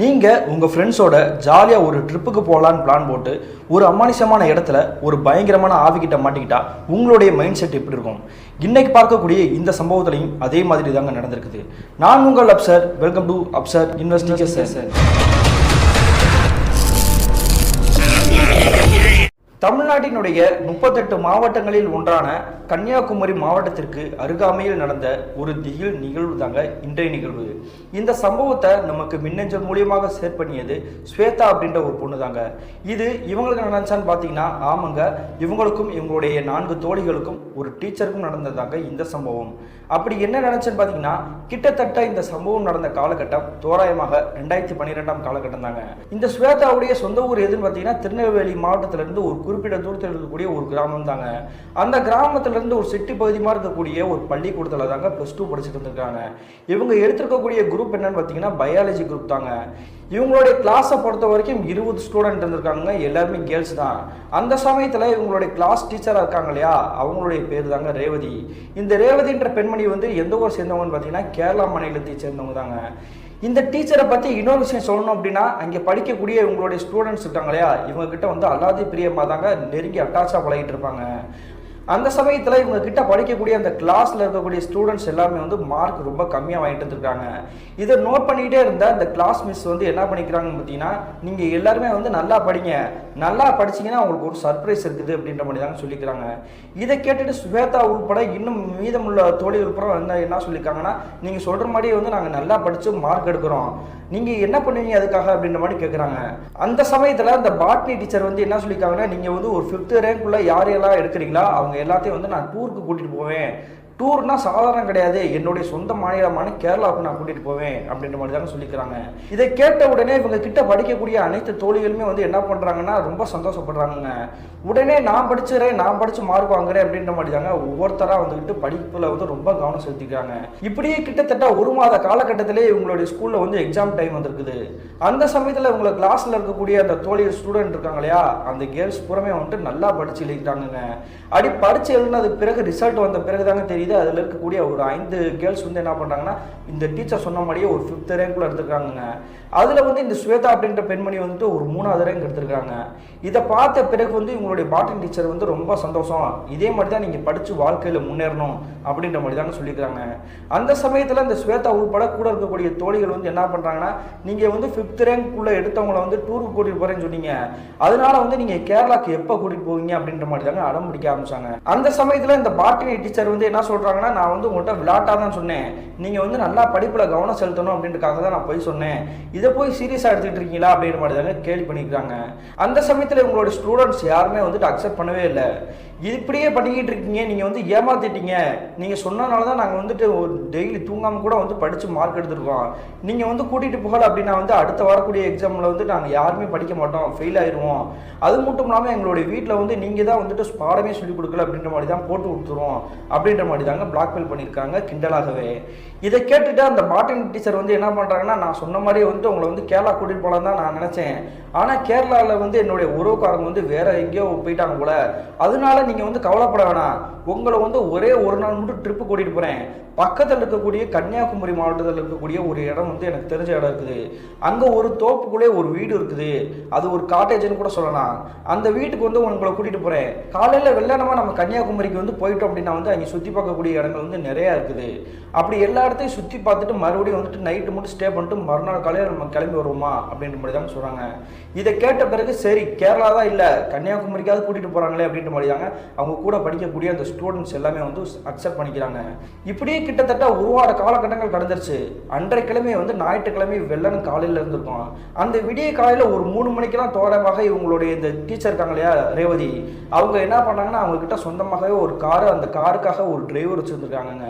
நீங்கள் உங்கள் ஃப்ரெண்ட்ஸோட ஜாலியாக ஒரு ட்ரிப்புக்கு போகலான்னு பிளான் போட்டு ஒரு அமானுஷமான இடத்துல ஒரு பயங்கரமான ஆவிக்கிட்ட மாட்டிக்கிட்டா உங்களுடைய மைண்ட் செட் எப்படி இருக்கும்? இன்னைக்கு பார்க்கக்கூடிய இந்த சம்பவத்திலையும் அதே மாதிரி தாங்க நடந்திருக்குது. நான் உங்கள் Afsar. Welcome to Afsar investigation. தமிழ்நாட்டினுடைய 38 மாவட்டங்களில் ஒன்றான கன்னியாகுமரி மாவட்டத்திற்கு அருகாமையில் நடந்த ஒரு திகில் நிகழ்வு தாங்க இன்றைய நிகழ்வு. இந்த சம்பவத்தை நமக்கு மின்னஞ்சல் மூலியமாக ஷேர் பண்ணியது ஸ்வேதா அப்படின்ற ஒரு பொண்ணு தாங்க. இது இவங்களுக்கு நடந்துச்சான்னு பார்த்தீங்கன்னா ஆமாங்க, இவங்களுக்கும் இவங்களுடைய 4 தோழிகளுக்கும் ஒரு டீச்சருக்கும் நடந்ததாங்க இந்த சம்பவம். அப்படி என்ன நடந்துச்சுன்னு பார்த்தீங்கன்னா, கிட்டத்தட்ட இந்த சம்பவம் நடந்த காலகட்டம் தோராயமாக 2012 காலகட்டம் தாங்க. இந்த ஸ்வேதாவுடைய சொந்த ஊர் எதுன்னு பார்த்தீங்கன்னா திருநெல்வேலி மாவட்டத்திலிருந்து ஒரு குறிப்பிட்ட தூரத்தில் இருக்கக்கூடிய ஒரு கிராமம் தாங்க. அந்த கிராமத்திலிருந்து ஒரு சிட்டி பகுதி மாதிரி இருக்கக்கூடிய ஒரு பள்ளிக்கூடத்தில் தாங்க +2 படிச்சுட்டு இருந்திருக்காங்க. இவங்க எடுத்திருக்கக்கூடிய குரூப் என்னன்னு பார்த்தீங்கன்னா பயாலஜி குரூப் தாங்க. இவங்களுடைய கிளாஸை பொறுத்த வரைக்கும் 20 ஸ்டூடெண்ட் இருந்திருக்காங்க, எல்லாருமே கேர்ள்ஸ் தான். அந்த சமயத்தில் இவங்களுடைய கிளாஸ் டீச்சராக இருக்காங்க இல்லையா, அவங்களுடைய பேர் தாங்க ரேவதி. இந்த ரேவதின்ற பெண்மணி வந்து எந்த ஊர் சேர்ந்தவங்கன்னு பார்த்தீங்கன்னா கேரளா மாநிலத்தை சேர்ந்தவங்க தாங்க. இந்த டீச்சரை பற்றி இன்னொரு விஷயம் சொல்லணும் அப்படின்னா, அங்கே படிக்கக்கூடிய இவங்களுடைய ஸ்டூடெண்ட்ஸ் இருக்காங்க இல்லையா, இவங்ககிட்ட வந்து அல்லாதி பிரியமாக தாங்க நெருங்கி அட்டாச்சாக பழகிட்டு இருப்பாங்க. அந்த சமயத்தில் இவங்க கிட்ட படிக்கக்கூடிய அந்த கிளாஸில் இருக்கக்கூடிய ஸ்டூடெண்ட்ஸ் எல்லாருமே வந்து மார்க் ரொம்ப கம்மியாக வாங்கிட்டு இருக்காங்க. இதை நோட் பண்ணிக்கிட்டே இருந்தால் இந்த கிளாஸ் மிஸ் வந்து என்ன பண்ணிக்கிறாங்கன்னு பார்த்தீங்கன்னா, நீங்கள் எல்லாருமே வந்து நல்லா படிங்க, நல்லா படிச்சிங்கன்னா அவங்களுக்கு ஒரு சர்ப்ரைஸ் இருக்குது அப்படின்ற மாதிரி தாங்க சொல்லிக்கிறாங்க. இதை கேட்டுட்டு ஸ்வேதா உள்பட இன்னும் மீதமுள்ள தோழிகள் உட்பட என்ன சொல்லியிருக்காங்கன்னா, நீங்கள் சொல்கிற மாதிரியே வந்து நாங்கள் நல்லா படித்து மார்க் எடுக்கிறோம், நீங்கள் என்ன பண்ணுவீங்க அதுக்காக அப்படின்ற மாதிரி கேட்குறாங்க. அந்த சமயத்தில் அந்த பாட்னி டீச்சர் வந்து என்ன சொல்லியிருக்காங்கன்னா, நீங்கள் வந்து ஒரு 5th ரேங்க்குள்ளே யாரையெல்லாம் எடுக்கிறீங்களா அவங்க எல்லாத்தையும் வந்து நான் டூருக்கு கூட்டிகிட்டு போவேன். டூர்னா சாதாரணம் கிடையாது, என்னுடைய சொந்த மாநிலமான கேரளாவுக்கு நான் கூட்டிகிட்டு போவேன் அப்படின்ற மாதிரி தாங்க சொல்லிக்கிறாங்க. இதை கேட்ட உடனே இவங்க கிட்ட படிக்கக்கூடிய அனைத்து தோழிகளுமே வந்து என்ன பண்ணுறாங்கன்னா ரொம்ப சந்தோஷப்படுறாங்க. உடனே நான் படிச்சுறேன், நான் படித்து மார்க் வாங்குறேன் அப்படின்ற மாதிரி தாங்க ஒவ்வொருத்தராக வந்துக்கிட்டு படிப்பில் வந்து ரொம்ப கவனம் செலுத்திக்கிறாங்க. இப்படியே கிட்டத்தட்ட 1 மாத காலகட்டத்திலே இவங்களுடைய ஸ்கூலில் வந்து எக்ஸாம் டைம் வந்திருக்குது. அந்த சமயத்தில் இவங்களை கிளாஸில் இருக்கக்கூடிய அந்த தோழிகள் ஸ்டூடெண்ட் இருக்காங்க இல்லையா, அந்த கேர்ள்ஸ் புறமே வந்துட்டு நல்லா படித்து எழுதிட்டாங்க. அப்படி படித்து எழுதினதுக்கு பிறகு ரிசல்ட் வந்த பிறகு தாங்க தெரியுது, அதில் இருக்கக்கூடிய ஒரு 5 கேர்ள்ஸ் வந்து என்ன பண்ணுறாங்கன்னா இந்த டீச்சர் சொன்ன மாதிரியே ஒரு 5th ரேங்க்குள்ள எடுத்துருக்காங்க. அதில் வந்து இந்த ஸ்வேதா அப்படின்ற பெண்மணி வந்துட்டு ஒரு 3வது ரேங்க் எடுத்திருக்காங்க. இதை பார்த்த பிறகு வந்து இவங்களுடைய பாட்னி டீச்சர் வந்து ரொம்ப சந்தோஷம், இதே மாதிரி தான் நீங்கள் படித்து வாழ்க்கையில் முன்னேறணும் அப்படின்ற மாதிரி தாங்க சொல்லிக்கிறாங்க. அந்த சமயத்தில் இந்த ஸ்வேதா உள்பட கூட இருக்கக்கூடிய தோழிகள் வந்து என்ன பண்ணுறாங்கன்னா, நீங்கள் வந்து 5th ரேங்க்குள்ளே எடுத்தவங்களை வந்து டூருக்கு கூட்டிகிட்டு போகிறேன்னு சொன்னீங்க, அதனால வந்து நீங்கள் கேரளாவுக்கு எப்போ கூட்டிகிட்டு போவீங்க அப்படின்ற மாதிரி தாங்க அடம் பிடிக்க ஆரம்பிச்சாங்க. அந்த சமயத்தில் இந்த பாட்னி டீச்சர் வந்து என்ன சொல்கிறாங்கன்னா, நான் வந்து உங்கள்கிட்ட விளையாட்டாக தான் சொன்னேன், நீங்கள் வந்து நல்லா படிப்பில் கவனம் செலுத்தணும் அப்படின்றதுக்காக தான் நான் போய் சொன்னேன், இதை போய் சீரியஸாக எடுத்துக்கிட்டு இருக்கீங்களா அப்படின்ற மாதிரி தாங்க கேள்வி பண்ணிக்கிறாங்க. அந்த சமயத்தில் இவங்களோட ஸ்டூடெண்ட்ஸ் யாருமே வந்துட்டு அக்செப்ட் பண்ணவே இல்லை. இப்படியே பண்ணிக்கிட்டு இருக்கீங்க, நீங்கள் வந்து ஏமாத்திட்டீங்க, நீங்கள் சொன்னனால தான் நாங்கள் வந்துட்டு டெய்லி தூங்காமல் கூட வந்து படித்து மார்க் எடுத்துருக்கோம், நீங்கள் வந்து கூட்டிகிட்டு போகல அப்படின்னா வந்து அடுத்த வரக்கூடிய எக்ஸாமில் வந்து நாங்கள் யாருமே படிக்க மாட்டோம், ஃபெயில் ஆயிடுவோம், அது மட்டும் இல்லாமல் எங்களுடைய வீட்டில் வந்து நீங்கள் தான் வந்துட்டு பாடமே சொல்லிக் கொடுக்கல அப்படின்ற மாதிரி தான் போட்டு கொடுத்துருவோம் அப்படின்ற மாதிரி தாங்க பிளாக்மெயில் பண்ணியிருக்காங்க கிண்டலாகவே. இதை கேட்டுட்டு அந்த பாட்னி டீச்சர் வந்து என்ன பண்ணுறாங்கன்னா, நான் சொன்ன மாதிரியே வந்து உங்களை வந்து கேரளா கூட்டிகிட்டு போகலான்னு தான் நான் நினச்சேன், ஆனால் கேரளாவில் வந்து என்னுடைய உறவுக்காரங்க வந்து வேற எங்கேயோ போயிட்டாங்க போல, அதனால நீங்கள் வந்து கவலைப்பட வேணாம், உங்களை வந்து ஒரே ஒரு நாள் மட்டும் ட்ரிப்பு கூட்டிகிட்டு போகிறேன், பக்கத்தில் இருக்கக்கூடிய கன்னியாகுமரி மாவட்டத்தில் இருக்கக்கூடிய ஒரு இடம் வந்து எனக்கு தெரிஞ்ச இடம் இருக்குது, அங்கே ஒரு தோப்புக்குள்ளே ஒரு வீடு இருக்குது, அது ஒரு காட்டேஜ்னு கூட சொல்லலாம், அந்த வீட்டுக்கு வந்து உங்களை கூட்டிகிட்டு போகிறேன், காலையில் வெள்ளனமாக நம்ம கன்னியாகுமரிக்கு வந்து போயிட்டோம் அப்படின்னா வந்து அங்கே சுற்றி பார்க்கக்கூடிய இடங்கள் வந்து நிறையா இருக்குது, அப்படி எல்லா இடத்தையும் சுற்றி பார்த்துட்டு மறுபடியும் வந்துட்டு நைட்டு மட்டும் ஸ்டே பண்ணிட்டு மறுநாள் காலையில் நம்ம கிளம்பி வருவோமா அப்படின்ற மாதிரி தாங்க சொல்கிறாங்க. இதை கேட்ட பிறகு சரி கேரளா தான் இல்லை கன்னியாகுமரிக்காவது கூட்டிகிட்டு போகிறாங்களே அப்படின்ற மாதிரி தாங்க அவங்க கூட படிக்கக்கூடிய அந்த ஸ்டூடெண்ட்ஸ் எல்லாமே வந்து அக்செப்ட் பண்ணிக்கிறாங்க. இப்படியே கிட்டத்தட்ட 1 வார காலகட்டங்கள் கடந்துருச்சு. அன்றைய கிழமை வந்து ஞாயிற்றுக்கிழமை வெள்ளனும் காலையில் இருந்திருக்கும். அந்த விடிய காலையில் ஒரு 3 மணிக்கெல்லாம் தோராயமாக இவங்களுடைய இந்த டீச்சர் இருக்காங்க இல்லையா ரேவதி, அவங்க என்ன பண்ணாங்கன்னா அவங்க கிட்ட சொந்தமாகவே ஒரு காரு, அந்த காருக்காக ஒரு டிரைவர் வச்சுருந்துருக்காங்க.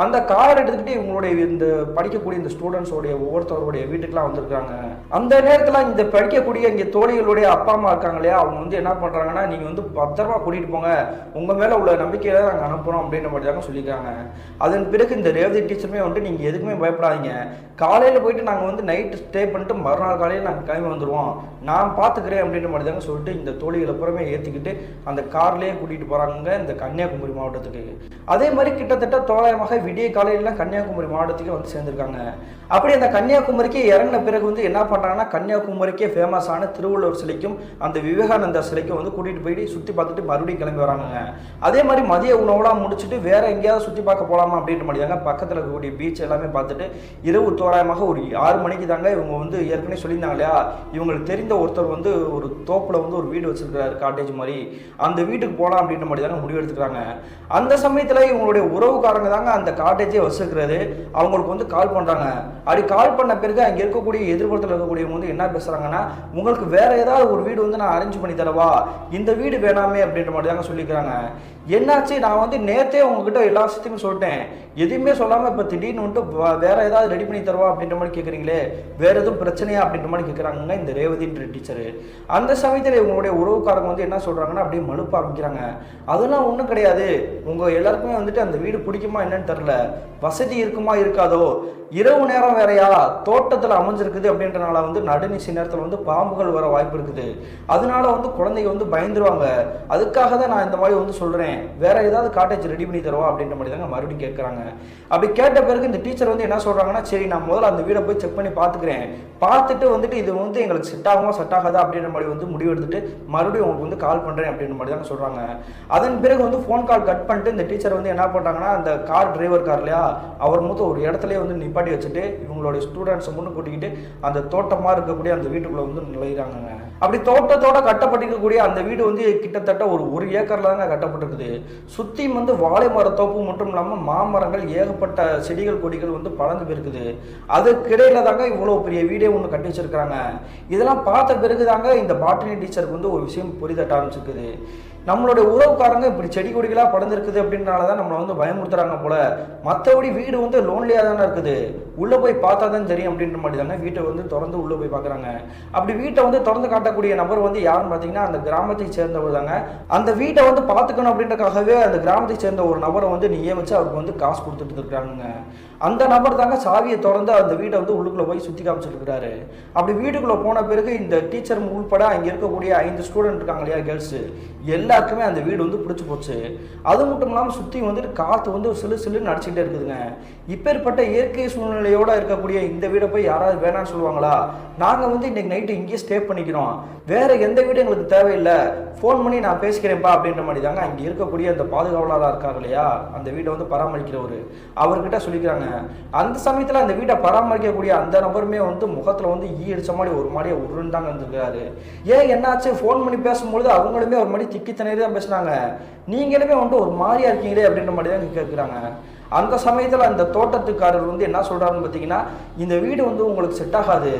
அந்த கார் எடுத்துக்கிட்டு இவங்களுடைய இந்த படிக்கக்கூடிய இந்த ஸ்டூடெண்ட்ஸோடைய ஒவ்வொருத்தருடைய வீட்டுக்கெல்லாம் வந்திருக்காங்க. அந்த நேரத்தில் இந்த படிக்கக்கூடிய இருக்கக்கூடிய இங்கே தோழிகளுடைய அப்பா அம்மா இருக்காங்க இல்லையா, அவங்க வந்து என்ன பண்ணுறாங்கன்னா, நீங்கள் வந்து பத்திரமா கூட்டிகிட்டு போங்க, உங்கள் மேலே உள்ள நம்பிக்கையில நாங்கள் அனுப்புகிறோம் அப்படின்ற மாதிரி தாங்க சொல்லியிருக்காங்க. அதன் பிறகு இந்த ரேவதி டீச்சருமே வந்துட்டு நீங்கள் எதுக்குமே பயப்படாதீங்க, காலையில் போயிட்டு நாங்கள் வந்து நைட்டு ஸ்டே பண்ணிட்டு மறுநாள் காலையில் நாங்கள் கிளம்பி வந்துடுவோம், நான் பார்த்துக்கிறேன் அப்படின்ற மாதிரி தாங்க சொல்லிட்டு இந்த தோழிகளை புறமே ஏற்றிக்கிட்டு அந்த கார்லேயே கூட்டிகிட்டு போகிறாங்க இந்த கன்னியாகுமரி மாவட்டத்துக்கு. அதே மாதிரி கிட்டத்தட்ட தோராயமாக விடிய காலையிலாம் கன்னியாகுமரி மாவட்டத்துக்கு வந்து சேர்ந்துருக்காங்க. அப்படி அந்த கன்னியாகுமரிக்கு இறங்கின பிறகு வந்து என்ன பண்ணுறாங்கன்னா, கன்னியாகுமரிக்கே ஃபேமஸான திருவள்ளுவர் சிலைக்கும் அந்த விவேகானந்தர் சிலைக்கும் வந்து கூட்டிகிட்டு போயிட்டு சுற்றி பார்த்துட்டு மறுபடியும் கிளம்பி வராங்க. அதே மாதிரி மதிய உணவுலாம் முடிச்சுட்டு வேற எங்கேயாவது சுற்றி பார்க்க போகலாமா அப்படின்ற மாதிரி தாங்க பக்கத்தில் இருக்கக்கூடிய பீச் எல்லாமே பார்த்துட்டு இரவு தோராயமாக ஒரு 6 மணிக்கு தாங்க இவங்க வந்து ஏற்கனவே சொல்லியிருந்தாங்க இல்லையா, இவங்களுக்கு தெரிந்த ஒருத்தர் வந்து ஒரு தோப்பில் வந்து ஒரு வீடு வச்சிருக்கிறாரு, காட்டேஜ் மாதிரி, அந்த வீட்டுக்கு போகலாம் அப்படின்ற மாதிரி தாங்க முடிவு எடுத்துக்கிறாங்க. அந்த சமயத்தில் இவங்களுடைய உறவுக்காரங்க தாங்க அந்த காட்டேஜே வச்சிருக்கிறது, அவங்களுக்கு வந்து கால் பண்ணுறாங்க. அப்படி கால் பண்ண பிறகு அங்கே இருக்கக்கூடிய எதிர்ப்புறத்தில் இருக்கக்கூடியவங்க வந்து என்ன பேசுகிறாங்கன்னா, உங்களுக்கு வேற ஏதாவது ஒரு வீடு வந்து நான் அரேஞ்ச் பண்ணி தரவா, இந்த வீடு வேணாமே அப்படின்ற மாதிரி தாங்க சொல்லிக்கிறாங்க. என்னாச்சு, நான் வந்து நேற்றே உங்ககிட்ட எல்லா விஷயத்தையும் சொல்லிட்டேன், எதுவுமே சொல்லாமல் இப்போ திடீர்னு வந்துட்டு வேற ஏதாவது ரெடி பண்ணி தருவா அப்படின்ற மாதிரி கேட்குறீங்களே, வேற எதுவும் பிரச்சனையா அப்படின்ற மாதிரி கேட்குறாங்க இந்த ரேவதின்ற டீச்சரு. அந்த சமயத்தில் இவங்களுடைய உறவுக்காரங்க வந்து என்ன சொல்கிறாங்கன்னா, அப்படியே மழுப்ப ஆரம்பிக்கிறாங்க. அதெல்லாம் ஒன்றும் கிடையாது, உங்கள் எல்லாருக்குமே வந்துட்டு அந்த வீடு பிடிக்குமா என்னன்னு தெரில, வசதி இருக்குமா இருக்காதோ, இரவு நேரம் வேறையா, தோட்டத்தில் அமைஞ்சிருக்குது அப்படின்றனால வந்து நடுநிசி நேரத்தில் வந்து பாம்புகள் வர வாய்ப்பு இருக்குது, அதனால வந்து குழந்தைங்க வந்து பயந்துருவாங்க, அதுக்காக தான் நான் இந்த மாதிரி வந்து சொல்கிறேன், வேற ஏதாவது காட்டேஜ் ரெடி பண்ணி தருவா அப்படின்ற மாதிரி தாங்க மறுபடியும் கேட்குறாங்க. அப்படி கேட்ட பிறகு இந்த டீச்சர் வந்து என்ன சொல்கிறாங்கன்னா, சரி நான் முதல்ல அந்த வீடை போய் செக் பண்ணி பார்த்துக்கிறேன், பார்த்துட்டு வந்துட்டு இது வந்து எங்களுக்கு செட் ஆகுமா செட் ஆகாதா அப்படின்ற மாதிரி வந்து முடிவு எடுத்துட்டு மறுபடியும் உங்களுக்கு வந்து கால் பண்ணுறேன் அப்படின்ற மாதிரி தாங்க சொல்கிறாங்க. அதன் பிறகு வந்து ஃபோன் கால் கட் பண்ணிட்டு இந்த டீச்சர் வந்து என்ன பண்ணுறாங்கன்னா, அந்த கார் டிரைவர் கார் இல்லையா, அவர் மூத்த ஒரு இடத்துல வந்து நிப்பாட்டி வச்சுட்டு இவங்களுடைய ஸ்டூடெண்ட்ஸை முன்னு கூட்டிக்கிட்டு அந்த தோட்டமாக இருக்கக்கூடிய அந்த வீட்டுக்குள்ளே வந்து நுழைகிறாங்க. அப்படி தோட்டத்தோட கட்டப்பட்டிருக்கக்கூடிய அந்த வீடு வந்து கிட்டத்தட்ட ஒரு ஏக்கர்ல தாங்க கட்டப்பட்டிருக்குது. சுற்றியும் வந்து வாழை மரத்தோப்பு மட்டும் இல்லாமல் மாமரங்கள், ஏகப்பட்ட செடிகள் கொடிகள் வந்து பறந்து போயிருக்குது. அதுக்கிடையில தாங்க இவ்வளோ பெரிய வீடே ஒன்று கட்டி வச்சிருக்கிறாங்க. இதெல்லாம் பார்த்த பிறகு தாங்க இந்த பாட்டனி டீச்சருக்கு வந்து ஒரு விஷயம் புரிதட்ட ஆரம்பிச்சிருக்குது. நம்மளுடைய உறவுக்காரங்க இப்படி செடி கொடிகளாக படர்ந்துருக்குது அப்படின்றனால தான் நம்மளை வந்து பயமுறுத்துறாங்க போல, மற்றபடி வீடு வந்து லோன்லியாக தானே இருக்குது, உள்ளே போய் பார்த்தா தான் தெரியும் அப்படின்ற மாதிரி தாங்க வீட்டை வந்து திறந்து உள்ளே போய் பார்க்குறாங்க. அப்படி வீட்டை வந்து திறந்து காட்டக்கூடிய நபர் வந்து யாருன்னு பார்த்தீங்கன்னா, அந்த கிராமத்தை சேர்ந்தவர் தாங்க. அந்த வீட்டை வந்து பார்த்துக்கணும் அப்படின்றக்காகவே அந்த கிராமத்தை சேர்ந்த ஒரு நபரை வந்து நியமித்து அவருக்கு வந்து காசு கொடுத்துட்டு இருக்காங்க. அந்த நபர் தாங்க சாவியை திறந்து அந்த வீட்டை வந்து உள்ளுக்குள்ளே போய் சுற்றி காமிச்சிட்டு இருக்கிறாரு. அப்படி வீட்டுக்குள்ளே போன பிறகு இந்த டீச்சர் உள்பட அங்கே இருக்கக்கூடிய 5 ஸ்டூடெண்ட் இருக்காங்க இல்லையா, கேர்ள்ஸு, எல்லாருக்குமே அந்த வீடு வந்து பிடிச்சி போச்சு. அது மட்டும் இல்லாமல் சுற்றி வந்துட்டு காற்று வந்து சிலு சிலுன்னு அடிச்சுக்கிட்டே இருக்குதுங்க. இப்பேற்பட்ட இயற்கை சூழ்நிலையோடு இருக்கக்கூடிய இந்த வீடை போய் யாராவது வேணான்னு சொல்லுவாங்களா? நாங்கள் வந்து இன்றைக்கி நைட்டு இங்கேயே ஸ்டே பண்ணிக்கிறோம், வேறு எந்த வீடு எங்களுக்கு தேவையில்லை, ஃபோன் பண்ணி நான் பேசிக்கிறேன்ப்பா அப்படின்ற மாதிரி தாங்க அங்கே இருக்கக்கூடிய அந்த பாதுகாவலராக இருக்கார் இல்லையா, அந்த வீட்டை வந்து பராமரிக்கிறவர், அவர்கிட்ட சொல்லிக்கிறாங்க. அந்த சமயத்தில் அந்த வீட்டை பராமரிக்கக்கூடிய அந்த நபருமே வந்து முகத்தில் வந்து ஈ அடிச்ச மாதிரி ஒரு மாதிரியே உருன்னு தாங்க இருந்திருக்காரு. ஏன் என்னாச்சு, ஃபோன் பண்ணி பேசும்பொழுது அவங்களுமே ஒரு மாதிரி திக்கித்தனே தான் பேசுனாங்க, நீங்களுமே வந்துட்டு ஒரு மாதிரியா இருக்கீங்களே அப்படின்ற மாதிரி தான் கேட்குறாங்க. அந்த சமயத்தில் அந்த தோட்டத்துக்காரர் வந்து என்ன சொல்கிறாருன்னு பார்த்தீங்கன்னா, இந்த வீடு வந்து உங்களுக்கு செட் ஆகாது,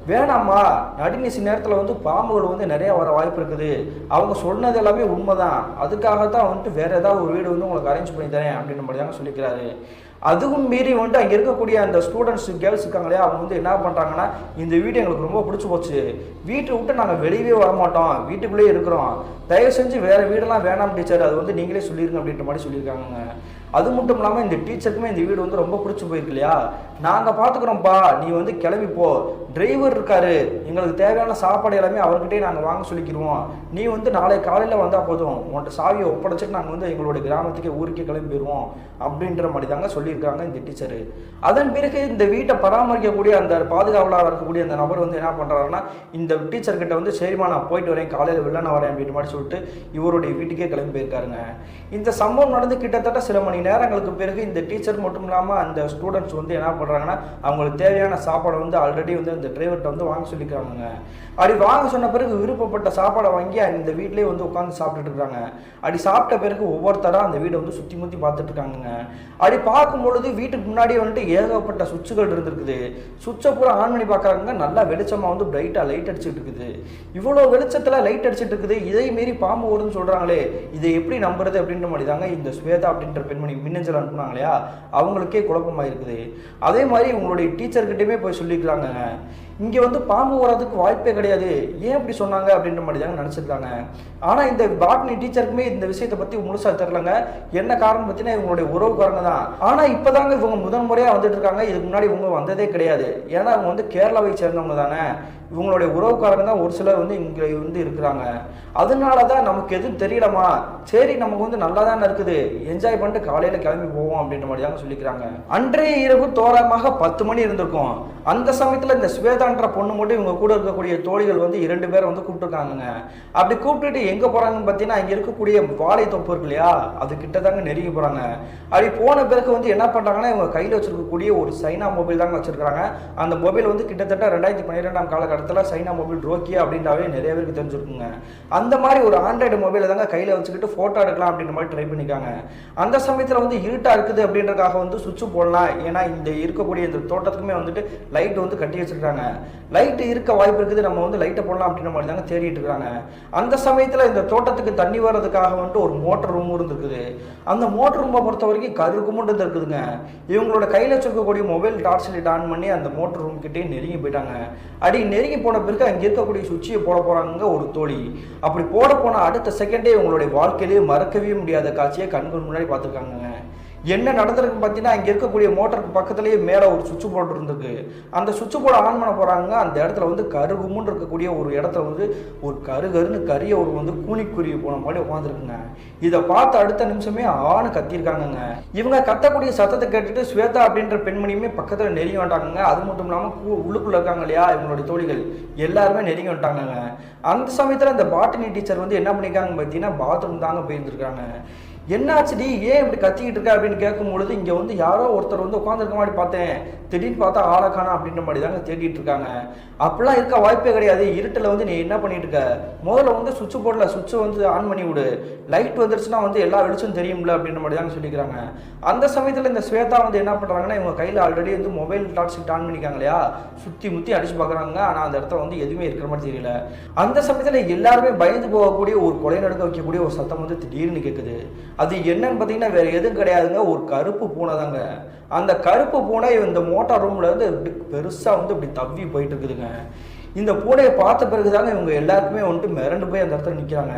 வேணாம்மா, நடுநிசி நேரத்தில் வந்து பாம்புகள் வந்து நிறையா வர வாய்ப்பு இருக்குது, அவங்க சொன்னது எல்லாமே உண்மைதான், அதுக்காகத்தான் வந்துட்டு வேறு ஏதாவது ஒரு வீடு வந்து உங்களுக்கு அரேஞ்ச் பண்ணி தரேன் அப்படின்ற மாதிரி தாங்க சொல்லிக்கிறாரு. அதுவும் மீறி வந்துட்டு அங்கே இருக்கக்கூடிய அந்த ஸ்டூடெண்ட்ஸ் கேர்ள்ஸ் இருக்காங்க இல்லையா, அவங்க வந்து என்ன பண்ணுறாங்கன்னா, இந்த வீடு எங்களுக்கு ரொம்ப பிடிச்சி போச்சு, வீட்டை விட்டு நாங்கள் வெளியவே வரமாட்டோம், வீட்டுக்குள்ளேயே இருக்கிறோம், தயவு செஞ்சு வேறு வீடெல்லாம் வேணாம் டீச்சர், அது வந்து நீங்களே சொல்லிடுங்க அப்படின்ற மாதிரி சொல்லியிருக்காங்க. அது மட்டும் இல்லாமல் இந்த டீச்சருக்குமே இந்த வீடு வந்து ரொம்ப பிடிச்சி போயிருக்கு இல்லையா, நாங்கள் பார்த்துக்குறோம்ப்பா, நீ வந்து கிளம்பிப்போ, டிரைவர் இருக்காரு, எங்களுக்கு தேவையான சாப்பாடு எல்லாமே அவர்கிட்டே நாங்கள் வாங்க சொல்லிக்கிடுவோம், நீ வந்து நாளை காலையில் வந்தால் போதும், உன்ட்ட சாவியை ஒப்படைச்சிட்டு நாங்கள் வந்து எங்களுடைய கிராமத்துக்கே ஊருக்கே கிளம்பிடுவோம் அப்படின்ற மாதிரி தாங்க சொல்லியிருக்காங்க இந்த டீச்சரு. அதன் பிறகு இந்த வீட்டை பராமரிக்கக்கூடிய அந்த பாதுகாவலாக இருக்கக்கூடிய அந்த நபர் வந்து என்ன பண்ணுறாருன்னா, இந்த டீச்சர்கிட்ட வந்து சரிம்மா நான் போயிட்டு வரேன், காலையில் வெள்ளன வரேன் அப்படின்ற மாதிரி சொல்லிட்டு இவருடைய வீட்டுக்கே கிளம்பி போயிருக்காருங்க. இந்த சம்பவம் நடந்து கிட்டத்தட்ட சில மணி நேரங்களுக்கு பிறகு இந்த டீச்சர் மட்டும் இல்லாமல் அந்த ஸ்டூடெண்ட்ஸ் வந்து என்ன பண்ணுறாங்கன்னா, அவங்களுக்கு தேவையான சாப்பாடை வந்து ஆல்ரெடி வந்து அந்த டிரைவர்கிட்ட வந்து வாங்க சொல்லிக்கிறாங்க. அப்படி வாங்க சொன்ன பிறகு விருப்பப்பட்ட சாப்பாடை வாங்கி இந்த வீட்டிலேயே வந்து உட்காந்து சாப்பிட்டுட்டு இருக்காங்க. அப்படி சாப்பிட்ட பிறகு ஒவ்வொருத்தராக அந்த வீடை வந்து சுற்றி முற்றி பார்த்துட்டு இருக்காங்க. அப்படி பார்க்கும்பொழுது வீட்டுக்கு முன்னாடியே வந்துட்டு ஏகப்பட்ட சுவிட்சுகள் இருந்திருக்குது. சுவிட்சை பூரா ஆன் பண்ணி பார்க்குறாங்க, நல்லா வெளிச்சமாக வந்து பிரைட்டாக லைட் அடிச்சுட்டு இருக்குது. இவ்வளோ வெளிச்சத்தில் லைட் அடிச்சுட்டு இருக்குது, இதை மீறி பாம்பு ஓடுன்னு சொல்கிறாங்களே, இதை எப்படி நம்புறது அப்படின்ற மாதிரி தாங்க இந்த ஸ்வேதா அப்படின்ற பெண்மணி பெண்மணி மின்னஞ்சல் அனுப்புனாங்க இல்லையா, அவங்களுக்கே குழப்பமாக இருக்குது. அதே மாதிரி உங்களுடைய டீச்சர்கிட்டையுமே போய் சொல்லிக்கிறாங்க, இங்கே வந்து பாம்பு வர்றதுக்கு வாய்ப்பே கிடையாது, ஏன் இப்படி சொன்னாங்க அப்படின்ற மாதிரி தாங்க நினச்சிருக்காங்க. ஆனால் இந்த பாட்னி டீச்சருக்குமே இந்த விஷயத்தை பற்றி முழுசாக தெரிலங்க. என்ன காரணம் பார்த்தீங்கன்னா இவங்களுடைய உறவுக்காரங்க தான். ஆனால் இப்போ தாங்க இவங்க முதன் முறையாக வந்துட்டு இருக்காங்க. இதுக்கு முன்னாடி இவங்க வந்ததே கிடையாது. ஏன்னா அவங்க வந்து கேரளாவை சேர்ந்தவங்க தானே. இவங்களுடைய உறவுக்காரங்க தான் ஒரு சிலர் வந்து இங்கே வந்து இருக்கிறாங்க. அதனால தான் நமக்கு எதுவும் தெரியலமா, சரி நமக்கு வந்து நல்லா தானே இருக்குது, என்ஜாய் பண்ணிட்டு காலையில் கிளம்பி போவோம் அப்படின்ற மாதிரி தாங்க சொல்லிக்கிறாங்க. அன்றைய இரவு தோராயமாக 10 மணி இருந்திருக்கும். அந்த சமயத்தில் இந்த ஸ்வேதான்ற பொண்ணு மட்டும் இவங்க கூட இருக்கக்கூடிய தோழிகள் வந்து 2 பேரை வந்து கூப்பிட்டுருக்காங்க. அப்படி கூப்பிட்டுட்டு எங்கே போகிறாங்கன்னு பார்த்தீங்கன்னா இங்கே இருக்கக்கூடிய வாழை தொப்பு இருக்கு இல்லையா, அது கிட்ட தாங்க நெருங்கி போகிறாங்க. அப்படி போன பிறகு வந்து என்ன பண்ணுறாங்கன்னா இவங்க கையில் வச்சிருக்கக்கூடிய ஒரு சைனா மொபைல் தாங்க வச்சிருக்காங்க. அந்த மொபைல் வந்து கிட்டத்தட்ட 2012ஆம் காலகட்டத்தில் சைனா மொபைல் ரோக்கியா அப்படின்றாவே நிறைய பேருக்கு தெரிஞ்சிருக்குங்க. அந்த மாதிரி ஒரு ஆண்ட்ராய்டு மொபைலை தாங்க கையில் வச்சுக்கிட்டு ஃபோட்டோ எடுக்கலாம் அப்படின்ற மாதிரி ட்ரை பண்ணிக்காங்க. அந்த சமயத்தில் வந்து இருட்டாக இருக்குது அப்படின்றக்காக வந்து சுவிட்ச் போடலாம், ஏன்னா இந்த இருக்கக்கூடிய இந்த தோட்டத்துக்குமே வந்துட்டு லைட் வந்து கட்டி வச்சிருக்காங்க. லைட்டு இருக்க வாய்ப்பு இருக்குது, நம்ம வந்து லைட்டை போடலாம் அப்படின்ற மாதிரி தாங்க தேடிட்டு இருக்காங்க. அந்த சமயத்தில் இந்த தோட்டத்துக்கு தண்ணி வர்றதுக்காக வந்துட்டு ஒரு மோட்டர் ரூம் இருந்துருக்குது. அந்த மோட்டர் ரூமை பொறுத்த வரைக்கும் கருக்குமுண்டு இருக்குதுங்க. இவங்களோட கையில் வச்சிருக்கக்கூடிய மொபைல் டார்ச் லைட் ஆன் பண்ணி அந்த மோட்டர் ரூம் கிட்டே நெருங்கி போயிட்டாங்க. அடி நெருங்கி போன பிறகு அங்கே இருக்கக்கூடிய சுவிட்சையை போட போகிறாங்க ஒரு தோழி. அப்படி போட போன அடுத்த செகண்டே இவங்களுடைய வாழ்க்கையிலேயே மறக்கவே முடியாத காட்சியை கண்கள் முன்னாடி பார்த்துருக்காங்க. என்ன நடந்திருக்கு பார்த்தீங்கன்னா இங்கே இருக்கக்கூடிய மோட்டருக்கு பக்கத்துலேயே மேலே ஒரு சுவிட்ச் போர்டு இருந்திருக்கு. அந்த சுவிட்ச் போர்டை ஆன் பண்ண போகிறாங்க. அந்த இடத்துல வந்து கருகுமுன்னு இருக்கக்கூடிய ஒரு இடத்துல வந்து ஒரு கருன்னு கரிய ஒரு வந்து கூனிக்குருவி போன மாதிரி உட்காந்துருக்குங்க. இதை பார்த்து அடுத்த நிமிஷமே ஆணு கத்திருக்காங்கங்க. இவங்க கத்தக்கூடிய சத்தத்தை கேட்டுட்டு ஸ்வேதா அப்படின்ற பெண்மணியுமே பக்கத்தில் நெருங்கி வந்துட்டாங்க. அது மட்டும் இல்லாமல் உள்ளுக்குள்ள இருக்காங்க இல்லையா இவங்களுடைய தோழிகள் எல்லாருமே நெருங்கி வந்துட்டாங்க. அந்த சமயத்தில் இந்த பாட்டனி டீச்சர் வந்து என்ன பண்ணியிருக்காங்க பார்த்தீங்கன்னா பாத்ரூம் தாங்க போயிருந்துருக்காங்க. என்னாச்சுடி, ஏன் இப்படி கத்திக்கிட்டு இருக்க அப்படின்னு கேட்கும்பொழுது இங்கே வந்து யாரோ ஒருத்தர் வந்து உட்காந்துருக்க மாதிரி பார்த்தேன், திடீர்னு பார்த்தா ஆளக்கானா அப்படின்ற மாதிரி தாங்க தேடிட்டு இருக்காங்க. அப்படிலாம் இருக்க வாய்ப்பே கிடையாது. இருட்டில் வந்து நீ என்ன பண்ணிட்டு இருக்க, முதல்ல வந்து சுவிட்ச் போர்டில் சுவிட்சை வந்து ஆன் பண்ணி விடு, லைட் வந்துருச்சுன்னா வந்து எல்லா வெளிச்சம் தெரியும்ல அப்படின்ற மாதிரி தாங்க சொல்லிக்கிறாங்க. அந்த சமயத்தில் இந்த ஸ்வேதா வந்து என்ன பண்ணுறாங்கன்னா இவங்க கையில் ஆல்ரெடி வந்து மொபைல் டார்ச் லைட் ஆன் பண்ணிக்காங்க இல்லையா, சுற்றி முற்றி அடிச்சு பார்க்குறாங்க. ஆனால் அந்த இடத்துல வந்து எதுவுமே இருக்கிற மாதிரி தெரியல. அந்த சமயத்தில் எல்லாருமே பயந்து போகக்கூடிய ஒரு கொலை நடக்க வைக்கக்கூடிய ஒரு சத்தம் வந்து திடீர்னு கேட்குது. அது என்னன்னு பார்த்தீங்கன்னா வேற எதுவும் கிடையாதுங்க, ஒரு கருப்பு பூனை தாங்க. அந்த கருப்பு பூனை இந்த மோட்டார் ரூம்ல இருந்து பெருசா வந்து இப்படி தவ்வி போயிட்டு இருக்குதுங்க. இந்த பூனையை பார்த்த பிறகுதாங்க இவங்க எல்லாருக்குமே வந்துட்டு மிரண்டு போய் அந்த இடத்துல நிற்கிறாங்க.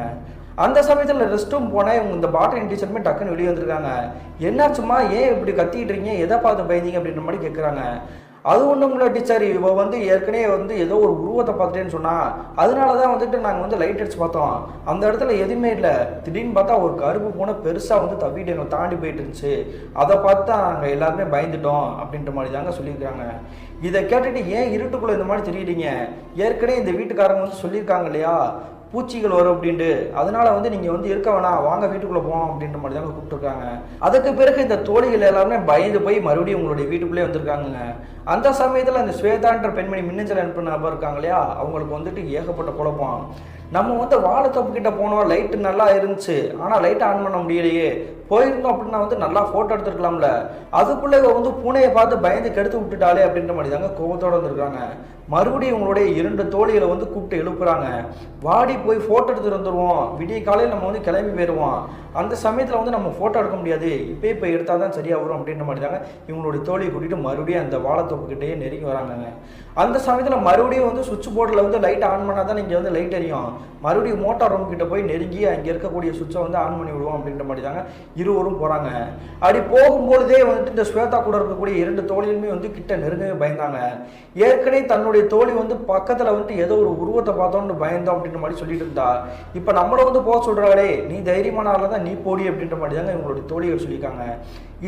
அந்த சமயத்தில் ரெஸ்ட் ரூம் போனால் இவங்க இந்த பாட்டனி டீச்சருமே டக்குன்னு வெளியே வந்துருக்காங்க. என்னாச்சுமா, ஏன் இப்படி கத்திக்கிட்டு இருக்கீங்க, எதை பார்த்து பயந்தீங்க அப்படின்ற மாதிரி கேட்குறாங்க. அது ஒன்றும் இல்லை டீச்சர், இவ வந்து ஏற்கனவே வந்து ஏதோ ஒரு உருவத்தை பார்த்துட்டேன்னு சொன்னால் அதனால தான் வந்துட்டு நாங்கள் வந்து லைட் அடிச்சு பார்த்தோம், அந்த இடத்துல எதுவுமே இல்லை, திடீர்னு பார்த்தா ஒரு கருப்பு பூனை பெருசாக வந்து தவிட்டு எங்களை தாண்டி போயிட்டு இருந்துச்சு, அதை பார்த்து தான் நாங்கள் எல்லாருமே பயந்துட்டோம் அப்படின்ற மாதிரி தாங்க சொல்லியிருக்காங்க. இதை கேட்டுட்டு ஏன் இருட்டுக்குள்ளே இந்த மாதிரி தெரியுறீங்க, ஏற்கனவே இந்த வீட்டுக்காரங்க வந்து சொல்லியிருக்காங்க இல்லையா பூச்சிகள் வரும் அப்படின்ட்டு, அதனால வந்து நீங்கள் வந்து இருக்க வேணாம், வாங்க வீட்டுக்குள்ளே போவோம் அப்படின்ற மாதிரி தாங்க கூப்பிட்டுருக்காங்க. அதுக்கு பிறகு இந்த தோழிகள் எல்லாருமே பயந்து போய் மறுபடியும் உங்களுடைய வீட்டுக்குள்ளே வந்திருக்காங்க. அந்த சமயத்தில் அந்த ஸ்வேதான்ற பெண்மணி மின்னஞ்சல் அனுப்பின நபர் இருக்காங்க இல்லையா, அவங்களுக்கு வந்துட்டு ஏகப்பட்ட குழப்பம். நம்ம வந்து வாழைத்தோப்பு கிட்ட போனோம், லைட்டு நல்லா இருந்துச்சு, ஆனால் லைட் ஆன் பண்ண முடியலையே, போயிருந்தோம் அப்படின்னா வந்து நல்லா ஃபோட்டோ எடுத்துருக்கலாம்ல, அதுக்குள்ளே வந்து பூனையை பார்த்து பயந்து கெடுத்து விட்டுட்டாலே அப்படின்ற மாதிரி தாங்க கோபத்தோடு வந்துருக்காங்க. மறுபடியும் உங்களுடைய 2 தோழிகளை வந்து கூப்பிட்டு எழுப்புறாங்க. வாடி போய் ஃபோட்டோ எடுத்துட்டு வந்துடுவோம், விடிய காலையில் நம்ம வந்து கிளம்பி போயிடுவோம், அந்த சமயத்தில் வந்து நம்ம ஃபோட்டோ எடுக்க முடியாது, இப்போ எடுத்தால் தான் சரியாக வரும் அப்படின்ற மாதிரி தாங்க இவங்களுடைய தோழியை கூட்டிகிட்டு மறுபடியும் அந்த வாழைத்தோப்புக்கிட்டே நெருங்கி வராங்க. அந்த சமயத்தில் மறுபடியும் வந்து சுவிட்ச் போர்டில் வந்து லைட் ஆன் பண்ணால் தான் இங்கே வந்து லைட் எரியும், மறுபடியும் மோட்டார் ரூம் கிட்ட போய் நெருங்கி அங்கே இருக்கக்கூடிய சுவிட்சை வந்து ஆன் பண்ணி விடுவோம் அப்படின்ற மாதிரி தாங்க இருவரும் போகிறாங்க. அப்படி போகும்பொழுதே வந்துட்டு இந்த ஸ்வேதா கூட இருக்கக்கூடிய 2 தோழிகளுமே வந்து கிட்ட நெருங்கவே பயந்தாங்க. ஏற்கனவே தன்னுடைய தோழி வந்து பக்கத்தில் வந்துட்டு ஏதோ ஒரு உருவத்தை பார்த்தோன்னு பயந்தோம் அப்படின்ற மாதிரி சொல்லிட்டு இருந்தா, இப்போ நம்மளை வந்து போக சொல்கிறாளே, நீ தைரியமான ஆள் தான், நீ போடி அப்படின்ற மாதிரி தாங்க இவங்களுடைய தோழிகள் சொல்லியிருக்காங்க.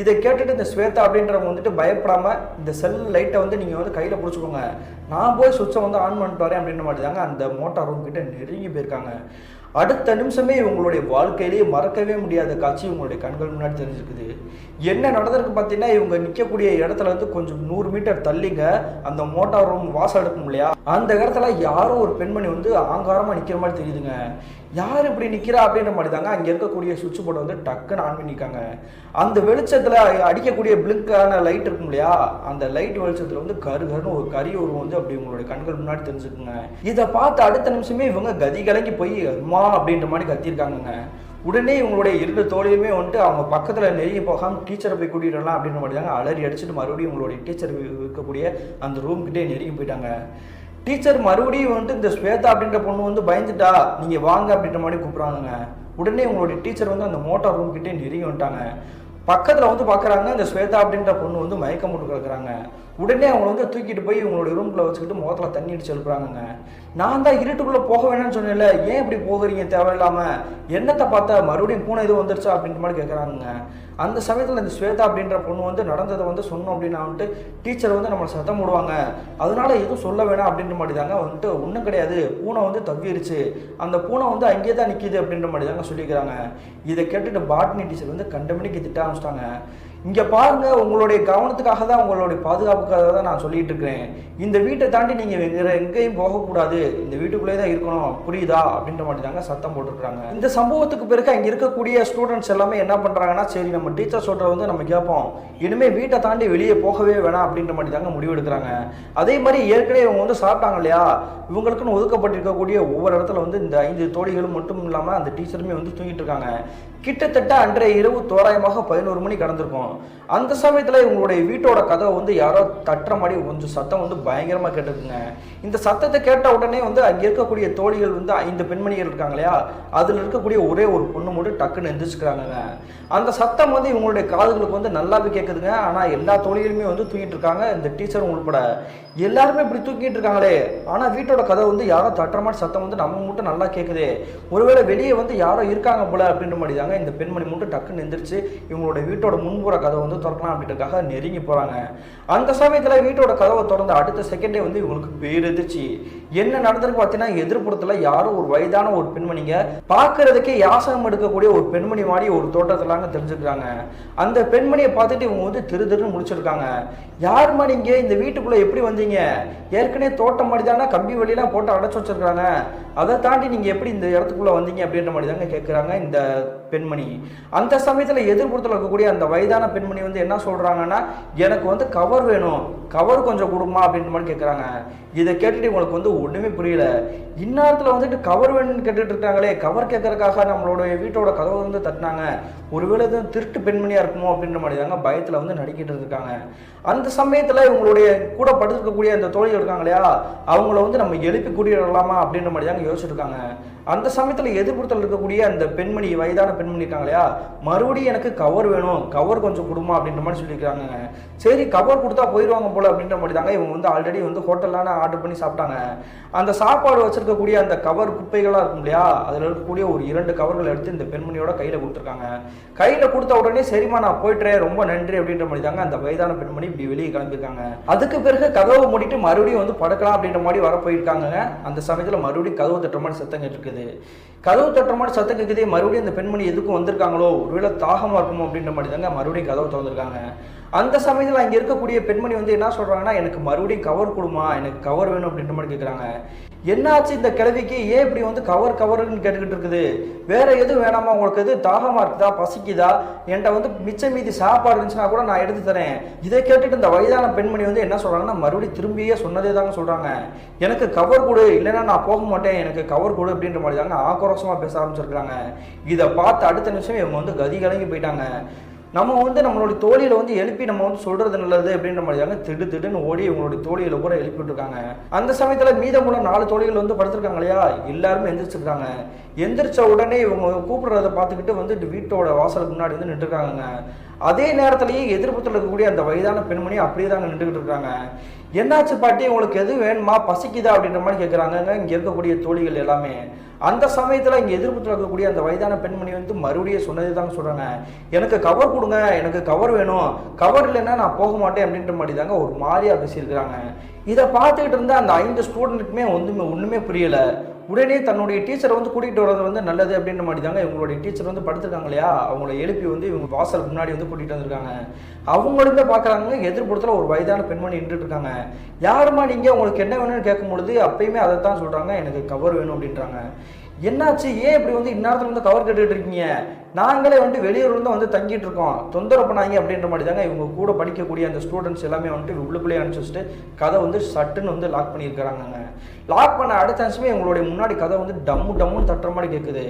இதை கேட்டுட்டு இந்த ஸ்வேதா அப்படின்றவங்க வந்துட்டு பயப்படாமல் இந்த செல் லைட்டை வந்து நீங்கள் வந்து கையில் பிடிச்சிக்கோங்க, நான் போய் சுவிட்சை வந்து ஆன் பண்ணிட்டு வரேன் அப்படின்ற மாதிரி தாங்க அந்த மோட்டார் ரூம் கிட்ட நெருங்கி போயிருக்காங்க. அடுத்த நிமிஷமே இவங்களுடைய வாழ்க்கையிலேயே மறக்கவே முடியாத காட்சி உங்களுடைய கண்கள் முன்னாடி தெரிஞ்சிருக்குது. என்ன நடந்திருக்கு பார்த்தீங்கன்னா இவங்க நிற்கக்கூடிய இடத்துல வந்து கொஞ்சம் 100 மீட்டர் தள்ளிங்க அந்த மோட்டார் ரூம் வாசல் எடுக்கும் இல்லையா, அந்த இடத்துல யாரோ ஒரு பெண்மணி வந்து ஆங்காரமாக நிற்கிற மாதிரி தெரியுதுங்க. யார் இப்படி நிற்கிறா அப்படின்ற மாதிரி தாங்க அங்கே இருக்கக்கூடிய சுவிட்ச் போர்டை வந்து டக்குன்னு ஆன் பண்ணிக்காங்க. அந்த வெளிச்சத்தில் அடிக்கக்கூடிய பிளிங்கான லைட் இருக்கும் இல்லையா, அந்த லைட் வெளிச்சத்தில் வந்து கருன்னு ஒரு கறி உருவம் வந்து அப்படி உங்களுடைய கண்கள் முன்னாடி தெரிஞ்சுக்குங்க. இதை பார்த்து அடுத்த நிமிஷமே இவங்க கதி கலங்கி போய் அம்மா அப்படின்ற மாதிரி கத்திருக்காங்க. உடனே இவங்களுடைய 2 தோழியுமே வந்துட்டு அவங்க பக்கத்தில் நெருங்கி போகாமல் டீச்சரை போய் கூட்டிகிட்டு வரலாம் அப்படின்ற மாதிரி தாங்க அலறி அடிச்சுட்டு மறுபடியும் உங்களுடைய டீச்சர் இருக்கக்கூடிய அந்த ரூம்கிட்டே நெருங்கி போயிட்டாங்க. டீச்சர் மறுபடியும் வந்துட்டு இந்த ஸ்வேதா அப்படின்ற பொண்ணு வந்து பயந்துட்டா, நீங்கள் வாங்க அப்படின்ற மாதிரி கூப்பிட்றாங்க. உடனே உங்களுடைய டீச்சர் வந்து அந்த மோட்டார் ரூம் கிட்டே நெருங்கி வந்துட்டாங்க. பக்கத்தில் வந்து பார்க்குறாங்க, இந்த ஸ்வேதா அப்படின்ற பொண்ணு வந்து மயக்கம் போட்டு கிடக்குறாங்க. உடனே அவங்கள வந்து தூக்கிட்டு போய் இவங்களுடைய ரூம்குள்ளே வச்சுக்கிட்டு முகத்தில் தண்ணி அடிச்சு எழுப்புறாங்க. நான் தான் இருட்டுக்குள்ளே போக வேணாம்னு சொன்னேன்ல, ஏன் இப்படி போகிறீங்க தேவையில்லாமல், என்னத்தை பார்த்தா மறுபடியும் பூனை எதுவும் வந்துருச்சா அப்படின்ற மாதிரி கேட்குறாங்க. அந்த சமயத்தில் இந்த ஸ்வேதா அப்படின்ற பொண்ணு வந்து நடந்ததை வந்து சொன்னோம் அப்படின்னா வந்துட்டு டீச்சர் வந்து நம்மளை சத்தம் போடுவாங்க, அதனால எதுவும் சொல்ல வேணாம் அப்படின்ற மாதிரி தாங்க வந்துட்டு ஒன்றும் கிடையாது, பூனை வந்து தவிருச்சு, அந்த பூனை வந்து அங்கேயே தான் நிற்கிது அப்படின்ற மாதிரி தாங்க சொல்லிக்கிறாங்க. இதை கேட்டுட்டு பாட்னி டீச்சர் வந்து கண்டமணிக்கு திட்ட ஆரம்பிச்சிட்டாங்க. இங்கே பாருங்க, உங்களுடைய கவனத்துக்காக தான், உங்களுடைய பாதுகாப்புக்காக தான் நான் சொல்லிட்டு இருக்கிறேன். இந்த வீட்டை தாண்டி நீங்கள் வேறு எங்கேயும் போகக்கூடாது, இந்த வீட்டுக்குள்ளே தான் இருக்கணும், புரியுதா அப்படின்ற மாதிரி தாங்க சத்தம் போட்டுருக்காங்க. இந்த சம்பவத்துக்கு பிறகு அங்கே இருக்கக்கூடிய ஸ்டூடெண்ட்ஸ் எல்லாமே என்ன பண்ணுறாங்கன்னா, சரி நம்ம டீச்சர் சொல்கிற வந்து நம்ம கேட்போம், இனிமேல் வீட்டை தாண்டி வெளியே போகவே வேணாம் அப்படின்ற மாதிரி தாங்க முடிவெடுக்கிறாங்க. அதே மாதிரி ஏற்கனவே இவங்க வந்து சாப்பிட்டாங்க இல்லையா, இவங்களுக்குன்னு ஒதுக்கப்பட்டிருக்கக்கூடிய ஒவ்வொரு இடத்துல வந்து இந்த 5 தோழிகளும் மட்டும் இல்லாமல் அந்த டீச்சருமே வந்து தூங்கிட்டு இருக்காங்க. கிட்டத்தட்ட அன்றைய இரவு தோராயமாக 11 மணி கடந்திருக்கும். அந்த சமயத்தில் இவங்களுடைய வீட்டோட கதவை வந்து யாரோ தட்டுற மாதிரி கொஞ்சம் சத்தம் வந்து பயங்கரமாக கேட்டுருக்குங்க. இந்த சத்தத்தை கேட்ட உடனே வந்து அங்கே இருக்கக்கூடிய தோழிகள் வந்து 5 பெண்மணிகள் இருக்காங்க இல்லையா, அதில் இருக்கக்கூடிய ஒரே ஒரு பொண்ணு மட்டும் டக்குன்னு எந்திரிச்சுக்கிறாங்க. அந்த சத்தம் வந்து இவங்களுடைய காதுகளுக்கு வந்து நல்லாவே கேட்குதுங்க. ஆனால் எல்லா தோழிகளுமே வந்து தூங்கிட்டு இருக்காங்க, இந்த டீச்சரும் உள்பட எல்லாருமே இப்படி தூக்கிட்டு இருக்காங்களே, ஆனால் வீட்டோட கதை வந்து யாரோ தட்டுற மாதிரி சத்தம் வந்து நம்ம மட்டும் நல்லா கேட்குது, ஒருவேளை வெளியே வந்து யாரோ இருக்காங்க போல அப்படின்ற மாதிரி தாங்க இந்த பெண்மணி மட்டும் டக்குன்னு எந்திரிச்சு இவங்களோட வீட்டோட முன்புற கதவை வந்து திறக்கலாம் அப்படின்றதுக்காக நெருங்கி போகிறாங்க. அந்த சமயத்தில் வீட்டோட கதவை திறந்த அடுத்த செகண்டே வந்து இவங்களுக்கு பேர் எதிர்ச்சி. என்ன நடந்திருக்கு பார்த்தீங்கன்னா, எதிர்ப்புறத்தில் யாரோ ஒரு வயதான ஒரு பெண்மணிங்க பார்க்கறதுக்கே யாசகம் எடுக்கக்கூடிய ஒரு பெண்மணி மாதிரி ஒரு தோட்டத்திலாங்க தெரிஞ்சுக்கிறாங்க. அந்த பெண்மணியை பார்த்துட்டு இவங்க வந்து திருன்னு முடிச்சிருக்காங்க. யார் மாதிரி இங்கே இந்த வீட்டுக்குள்ளே எப்படி வந்தீங்க, ஏற்கனவே தோட்டம் மாதிரி தானே கம்பி வழியெல்லாம் போட்டு அடைச்சு வச்சிருக்காங்க, அதை தாண்டி நீங்கள் எப்படி இந்த இடத்துக்குள்ளே வந்தீங்க அப்படின்ற மாதிரி தாங்க கேட்குறாங்க இந்த பெண்மணி. அந்த சமயத்தில் எதிர்ப்புறத்தில் இருக்கக்கூடிய அந்த வயதான பெண்மணி வந்து என்ன சொல்கிறாங்கன்னா, எனக்கு வந்து கவர் வேணும், கவர் கொஞ்சம் கொடுமா அப்படின்ற மாதிரி கேட்குறாங்க. இதை கேட்டுட்டு இவங்களுக்கு வந்து ஒன்றுமே புரியல. இந்நேரத்தில் வந்துட்டு கவர் வேணும்னு கேட்டுட்டு இருக்காங்களே, கவர் கேட்கறதுக்காக நம்மளோட வீட்டோட கதவை வந்து தட்டினாங்க, ஒருவேளை எதுவும் திருட்டு பெண்மணியாக இருக்குமோ அப்படின்ற மாதிரி தாங்க பயத்தில் வந்து நடிக்கிட்டு இருக்காங்க. அந்த சமயத்தில் இவங்களுடைய கூட படுத்துருக்கக்கூடிய அந்த தோழிகள் இருக்காங்க இல்லையா, அவங்கள வந்து நம்ம எழுப்பி கூட்டிட்டு வரலாமா அப்படின்ற மாதிரி தாங்க யோசிச்சுருக்காங்க. அந்த சமயத்தில் எதிர்ப்புறத்தில் இருக்கக்கூடிய அந்த பெண்மணி, வயதான பெண்மணி இருக்காங்க இல்லையா, மறுபடியும் எனக்கு கவர் வேணும், கவர் கொஞ்சம் கொடுமா அப்படின்ற மாதிரி சொல்லியிருக்காங்க. சரி கவர் கொடுத்தா போயிடுவாங்க போல அப்படின்ற மாதிரி தாங்க இவங்க வந்து ஆல்ரெடி வந்து ஹோட்டல்லான ஆர்டர் பண்ணி சாப்பிட்டாங்க. அந்த சாப்பாடு வச்சிருக்கக்கூடிய அந்த கவர் குப்பைகளாக இருக்கும் இல்லையா, அதில் இருக்கக்கூடிய ஒரு 2 கவர்கள் எடுத்து இந்த பெண்மணியோட கையில் கொடுத்துருக்காங்க. கையில் கொடுத்த உடனே சரிம்மா நான் போயிட்டுறேன், ரொம்ப நன்றி அப்படின்ற மாதிரி தாங்க அந்த வயதான பெண்மணி இப்படி வெளியே கிளம்பியிருக்காங்க. அதுக்கு பிறகு கதவை மூடிட்டு மறுபடியும் வந்து படுக்கலாம் அப்படின்ற மாதிரி வர போயிருக்காங்க. அந்த சமயத்தில் மறுபடியும் கதவு தட்டுற மாதிரி சத்தம் கேட்டுருக்குது. கதவு தட்டுற மாதிரி சத்தம் கேட்குதே, மறுபடியும் அந்த பெண்மணி எதுக்கும் வந்திருக்காங்களோ, ஒருவேளை தாகமாக இருக்குமோ அப்படின்ற மாதிரி தாங்க மறுபடியும் கதவை திறந்துருக்காங்க. அந்த சமயத்தில் அங்கே இருக்கக்கூடிய பெண்மணி வந்து என்ன சொல்கிறாங்கன்னா, எனக்கு மறுபடியும் கவர் கொடுமா, எனக்கு கவர் வேணும் அப்படின்ற மாதிரி கேட்குறாங்க. என்னாச்சு இந்த கிழவிக்கு, ஏன் இப்படி வந்து கவர்னு கேட்டுக்கிட்டு இருக்குது, வேற எதுவும் வேணாமா, உங்களுக்கு எது தாகமாக இருக்குதா, பசிக்குதா, என்கிட்ட வந்து மிச்சம் மீதி சாப்பாடு இருந்துச்சுன்னா கூட நான் எடுத்து தரேன். இதை கேட்டுட்டு இந்த வயதான பெண்மணி வந்து என்ன சொல்கிறாங்கன்னா, மறுபடியும் திரும்பியே சொன்னதே தாங்க சொல்கிறாங்க, எனக்கு கவர் கொடு, இல்லைன்னா நான் போக மாட்டேன், எனக்கு கவர் கொடு அப்படின்ற மாதிரி தாங்க ஆக்ரோஷமாக பேச ஆரம்பிச்சிருக்காங்க. இதை பார்த்து அடுத்த நிமிஷம் இவங்க வந்து கதி கலங்கி போயிட்டாங்க. நம்ம வந்து நம்மளுடைய தோழியில் வந்து எழுப்பி நம்ம வந்து சொல்கிறது நல்லது அப்படின்ற மாதிரி தாங்க திடுன்னு ஓடி இவங்களுடைய தோழிகளை கூட எழுப்பிட்டு இருக்காங்க. அந்த சமயத்தில் மீதமுள்ள 4 தோழிகள் வந்து படுத்திருக்காங்க இல்லையா, எல்லாருமே எந்திரிச்சிருக்காங்க. எந்திரிச்ச உடனே இவங்க கூப்பிடுறத பார்த்துக்கிட்டு வந்து வீட்டோட வாசலுக்கு முன்னாடி வந்து நின்றுருக்காங்க. அதே நேரத்திலேயே எதிர்ப்புத்தில் இருக்கக்கூடிய அந்த வயதான பெண்மணி அப்படியே தாங்க நின்றுக்கிட்டு இருக்காங்க. என்னாச்சு பாட்டி, உங்களுக்கு எது வேணுமா, பசிக்குதா அப்படின்ற மாதிரி கேட்குறாங்க இங்கே இருக்கக்கூடிய தோழிகள் எல்லாமே. அந்த சமயத்தில் இங்கே எதிர்ப்புத்தில் இருக்கக்கூடிய அந்த வயதான பெண்மணி வந்து மறுபடியும் சொன்னதே தாங்க சொல்கிறாங்க, எனக்கு கவர் கொடுங்க, எனக்கு கவர் வேணும், கவர் இல்லைன்னா நான் போக மாட்டேன் அப்படின்ற மாதிரி தாங்க ஒரு மாதிரியாக பேசியிருக்கிறாங்க. இதை பார்த்துக்கிட்டு இருந்தால் அந்த 5 ஸ்டூடெண்ட்டுக்குமே ஒன்றுமே புரியலை. உடனே தன்னுடைய டீச்சரை வந்து கூட்டிகிட்டு வர்றது வந்து நல்லது அப்படின்ற மாதிரி தாங்க இவங்களுடைய டீச்சர் வந்து படுத்துருக்காங்க இல்லையா, அவங்கள எழுப்பி வந்து இவங்க வாசலுக்கு முன்னாடி வந்து கூட்டிகிட்டு வந்திருக்காங்க. அவங்களுமே பார்க்குறாங்க, எதிர்ப்புறத்தில் ஒரு வயதான பெண்மணி நின்றுட்டு இருக்காங்க. யாருமா நீங்கள், உங்களுக்கு என்ன வேணும்னு கேட்கும் பொழுது அப்பயுமே அதை தான் சொல்கிறாங்க, எனக்கு கவர் வேணும் அப்படின்றாங்க. என்னாச்சு, ஏன் இப்படி வந்து இந்நேரத்தில் வந்து கவர் கேட்டுட்டு இருக்கீங்க, நாங்களே வந்துட்டு வெளியூர்ல தான் வந்து தங்கிட்டு இருக்கோம், தொந்தரவு பண்ணாங்க அப்படின்ற மாதிரி தாங்க இவங்க கூட படிக்கக்கூடிய அந்த ஸ்டூடெண்ட்ஸ் எல்லாமே வந்துட்டு உள்ளுக்குள்ளேயே அனுப்பிச்சு வச்சுட்டு கதை வந்து சட்டுன்னு வந்து லாக் பண்ணியிருக்கிறாங்க. லாக் பண்ண அடுத்த நிமிஷமே இவங்களுடைய முன்னாடி கதை வந்து டம்மு டம்முன்னு தட்டுற மாதிரி கேட்குது.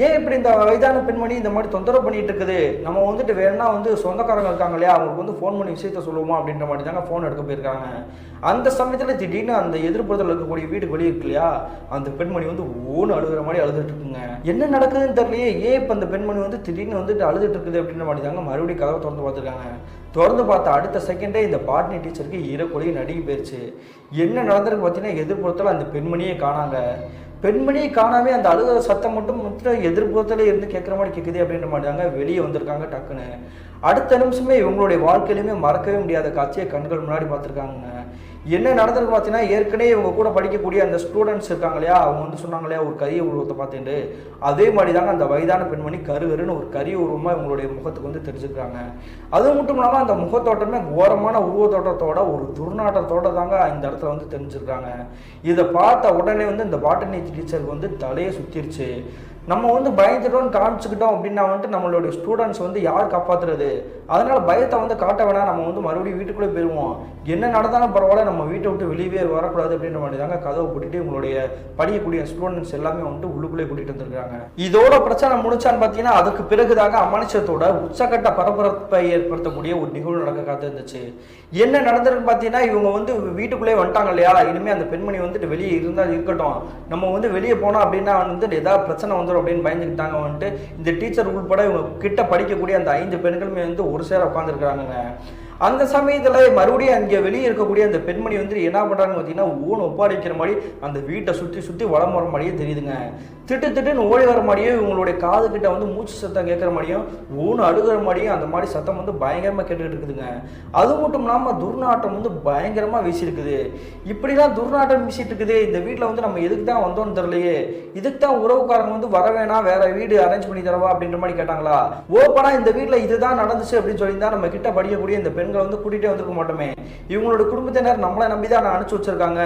ஏன் இப்படி இந்த வயதான பெண்மணி இந்த மாதிரி தொந்தரவு பண்ணிட்டு இருக்குது, நம்ம வந்துட்டு வேணா வந்து சொந்தக்காரங்க இருக்காங்க இல்லையா, அவங்களுக்கு வந்து ஃபோன் பண்ணி விஷயத்த சொல்லுவோமா அப்படின்ற மாதிரி தாங்க ஃபோன் எடுக்க போயிருக்காங்க. அந்த சமயத்தில் திடீர்னு அந்த எதிர்ப்புறத்தில் இருக்கக்கூடிய வீட்டுக்கு வெளியே இருக்கு இல்லையா, அந்த பெண்மணி வந்து ஓன்னு அழுகிற மாதிரி அழுதுட்டு இருக்குங்க. என்ன நடக்குதுன்னு தெரியலையே, ஏன் இப்போ அந்த பெண்மணி வந்து திடீர்னு வந்துட்டு அழுதுட்டு இருக்குது அப்படின்ற மாதிரி தாங்க மறுபடியும் கதவை திறந்து பார்த்துருக்காங்க. திறந்து பார்த்த அடுத்த செகண்டே இந்த பாட்னி டீச்சருக்கு ஈரக்குலையும் நடுங்கி போயிடுச்சு. என்ன நடந்திருக்கு பார்த்தீங்கன்னா, எதிர்ப்புறத்தில் அந்த பெண்மணியே காணாங்க. பெண்மணியை காணாமே அந்த அழுகிற சத்தம் மட்டும் எதிர்ப்புறத்துல இருந்து கேட்குற மாதிரி கேட்குது அப்படின்ற மாதிரி தாங்க வெளியே வந்திருக்காங்க டக்குன்னு. அடுத்த நிமிஷமே இவங்களுடைய வாழ்க்கையிலுமே மறக்கவே முடியாத காட்சியை கண்கள் முன்னாடி பார்த்துருக்காங்க. என்ன நடந்திருக்கு பார்த்தீங்கன்னா, ஏற்கனவே இவங்க கூட படிக்கக்கூடிய அந்த ஸ்டூடெண்ட்ஸ் இருக்காங்க இல்லையா, அவங்க வந்து சொன்னாங்க இல்லையா ஒரு கரிய உருவத்தை பார்த்துட்டு, அதே மாதிரி தாங்க அந்த வயதான பெண்மணி கருன்னு ஒரு கரிய உருவமாக இவங்களுடைய முகத்துக்கு வந்து தெரிஞ்சுக்கிறாங்க. அது மட்டும் இல்லாமல் அந்த முகத்தோட்டமே கோரமான உருவத்தோட்டத்தோட ஒரு துர்நாற்றத்தோட தாங்க இந்த இடத்துல வந்து தெரிஞ்சுக்கிறாங்க. இதை பார்த்த உடனே வந்து இந்த பாட்டனி டீச்சருக்கு வந்து தலையை சுற்றிருச்சு. நம்ம வந்து பயந்துட்டோன்னு காமிச்சுக்கிட்டோம் அப்படின்னா வந்துட்டு நம்மளுடைய ஸ்டூடெண்ட்ஸ் வந்து யார் காப்பாற்றுறது, அதனால பயத்தை வந்து காட்ட வேணாம், நம்ம வந்து மறுபடியும் வீட்டுக்குள்ளே போயிடுவோம், என்ன நடந்தாலும் பரவாயில்ல, நம்ம வீட்டை விட்டு வெளியே வரக்கூடாது அப்படின்ற மாதிரி தாங்க கதவை கூட்டிட்டு உங்களுடைய படிக்கக்கூடிய ஸ்டூடெண்ட்ஸ் எல்லாமே வந்துட்டு உள்ளுக்குள்ளே கூட்டிட்டு வந்திருக்காங்க. இதோட பிரச்சனை முடிச்சான்னு பார்த்தீங்கன்னா, அதுக்கு பிறகுதாங்க அமானுஷத்தோட உச்சக்கட்ட பரபரப்பை ஏற்படுத்தக்கூடிய ஒரு நிகழ்வு நடக்க காத்திருந்துச்சு. என்ன நடந்திருக்குன்னு பார்த்தீங்கன்னா, இவங்க வந்து வீட்டுக்குள்ளே வந்துட்டாங்க இல்லையா, இனிமேல் அந்த பெண்மணி வந்துட்டு வெளியே இருந்தால் இருக்கட்டும், நம்ம வந்து வெளியே போனோம் அப்படின்னா வந்து ஏதாவது பிரச்சனை வந்துடும் அப்படின்னு பயந்துக்கிட்டாங்க. வந்துட்டு இந்த டீச்சர் உள்பட இவங்க கிட்ட படிக்கக்கூடிய அந்த 5 பெண்களுமே வந்து ஒரு சேர உட்காந்துருக்காங்க. அந்த சமயத்தில் மறுபடியும் அங்கே வெளியே இருக்கக்கூடிய அந்த பெண்மணி வந்து என்ன பண்ணுறாங்க பார்த்தீங்கன்னா, ஊன் ஒப்பாடிக்கிற மாதிரி அந்த வீட்டை சுற்றி சுற்றி வளம் வர மாதிரியே தெரியுதுங்க. திட்டுன்னு ஓடி வர மாதிரியும் இவங்களுடைய காது கிட்ட வந்து மூச்சு சத்தம் கேட்குற மாதிரியும் ஊன் அழுகிற மாதிரியும் அந்த மாதிரி சத்தம் வந்து பயங்கரமாக கேட்டுக்கிட்டு இருக்குதுங்க. அது மட்டும் இல்லாமல் துர்நாட்டம் வந்து பயங்கரமாக வீசிருக்குது. இப்படிலாம் துர்நாட்டம் வீசிட்டு இருக்குது, இந்த வீட்டில் வந்து நம்ம எதுக்கு தான் வந்தோம்னு தெரியலையே, இதுக்கு தான் உறவுக்காரங்க வந்து வர வேணாம், வேற வீடு அரேஞ்ச் பண்ணி தரவா அப்படின்ற மாதிரி கேட்டாங்களா. ஓப்பனா இந்த வீட்டில் இதுதான் நடந்துச்சு அப்படின்னு சொல்லியிருந்தா நம்ம கிட்ட படிக்கக்கூடிய இந்த பெண்களை வந்து கூட்டிகிட்டே வந்திருக்க மாட்டோமே, இவங்களோட குடும்பத்தினர் நம்மளை நம்பி தான் அனுப்பிச்சு வச்சிருக்காங்க,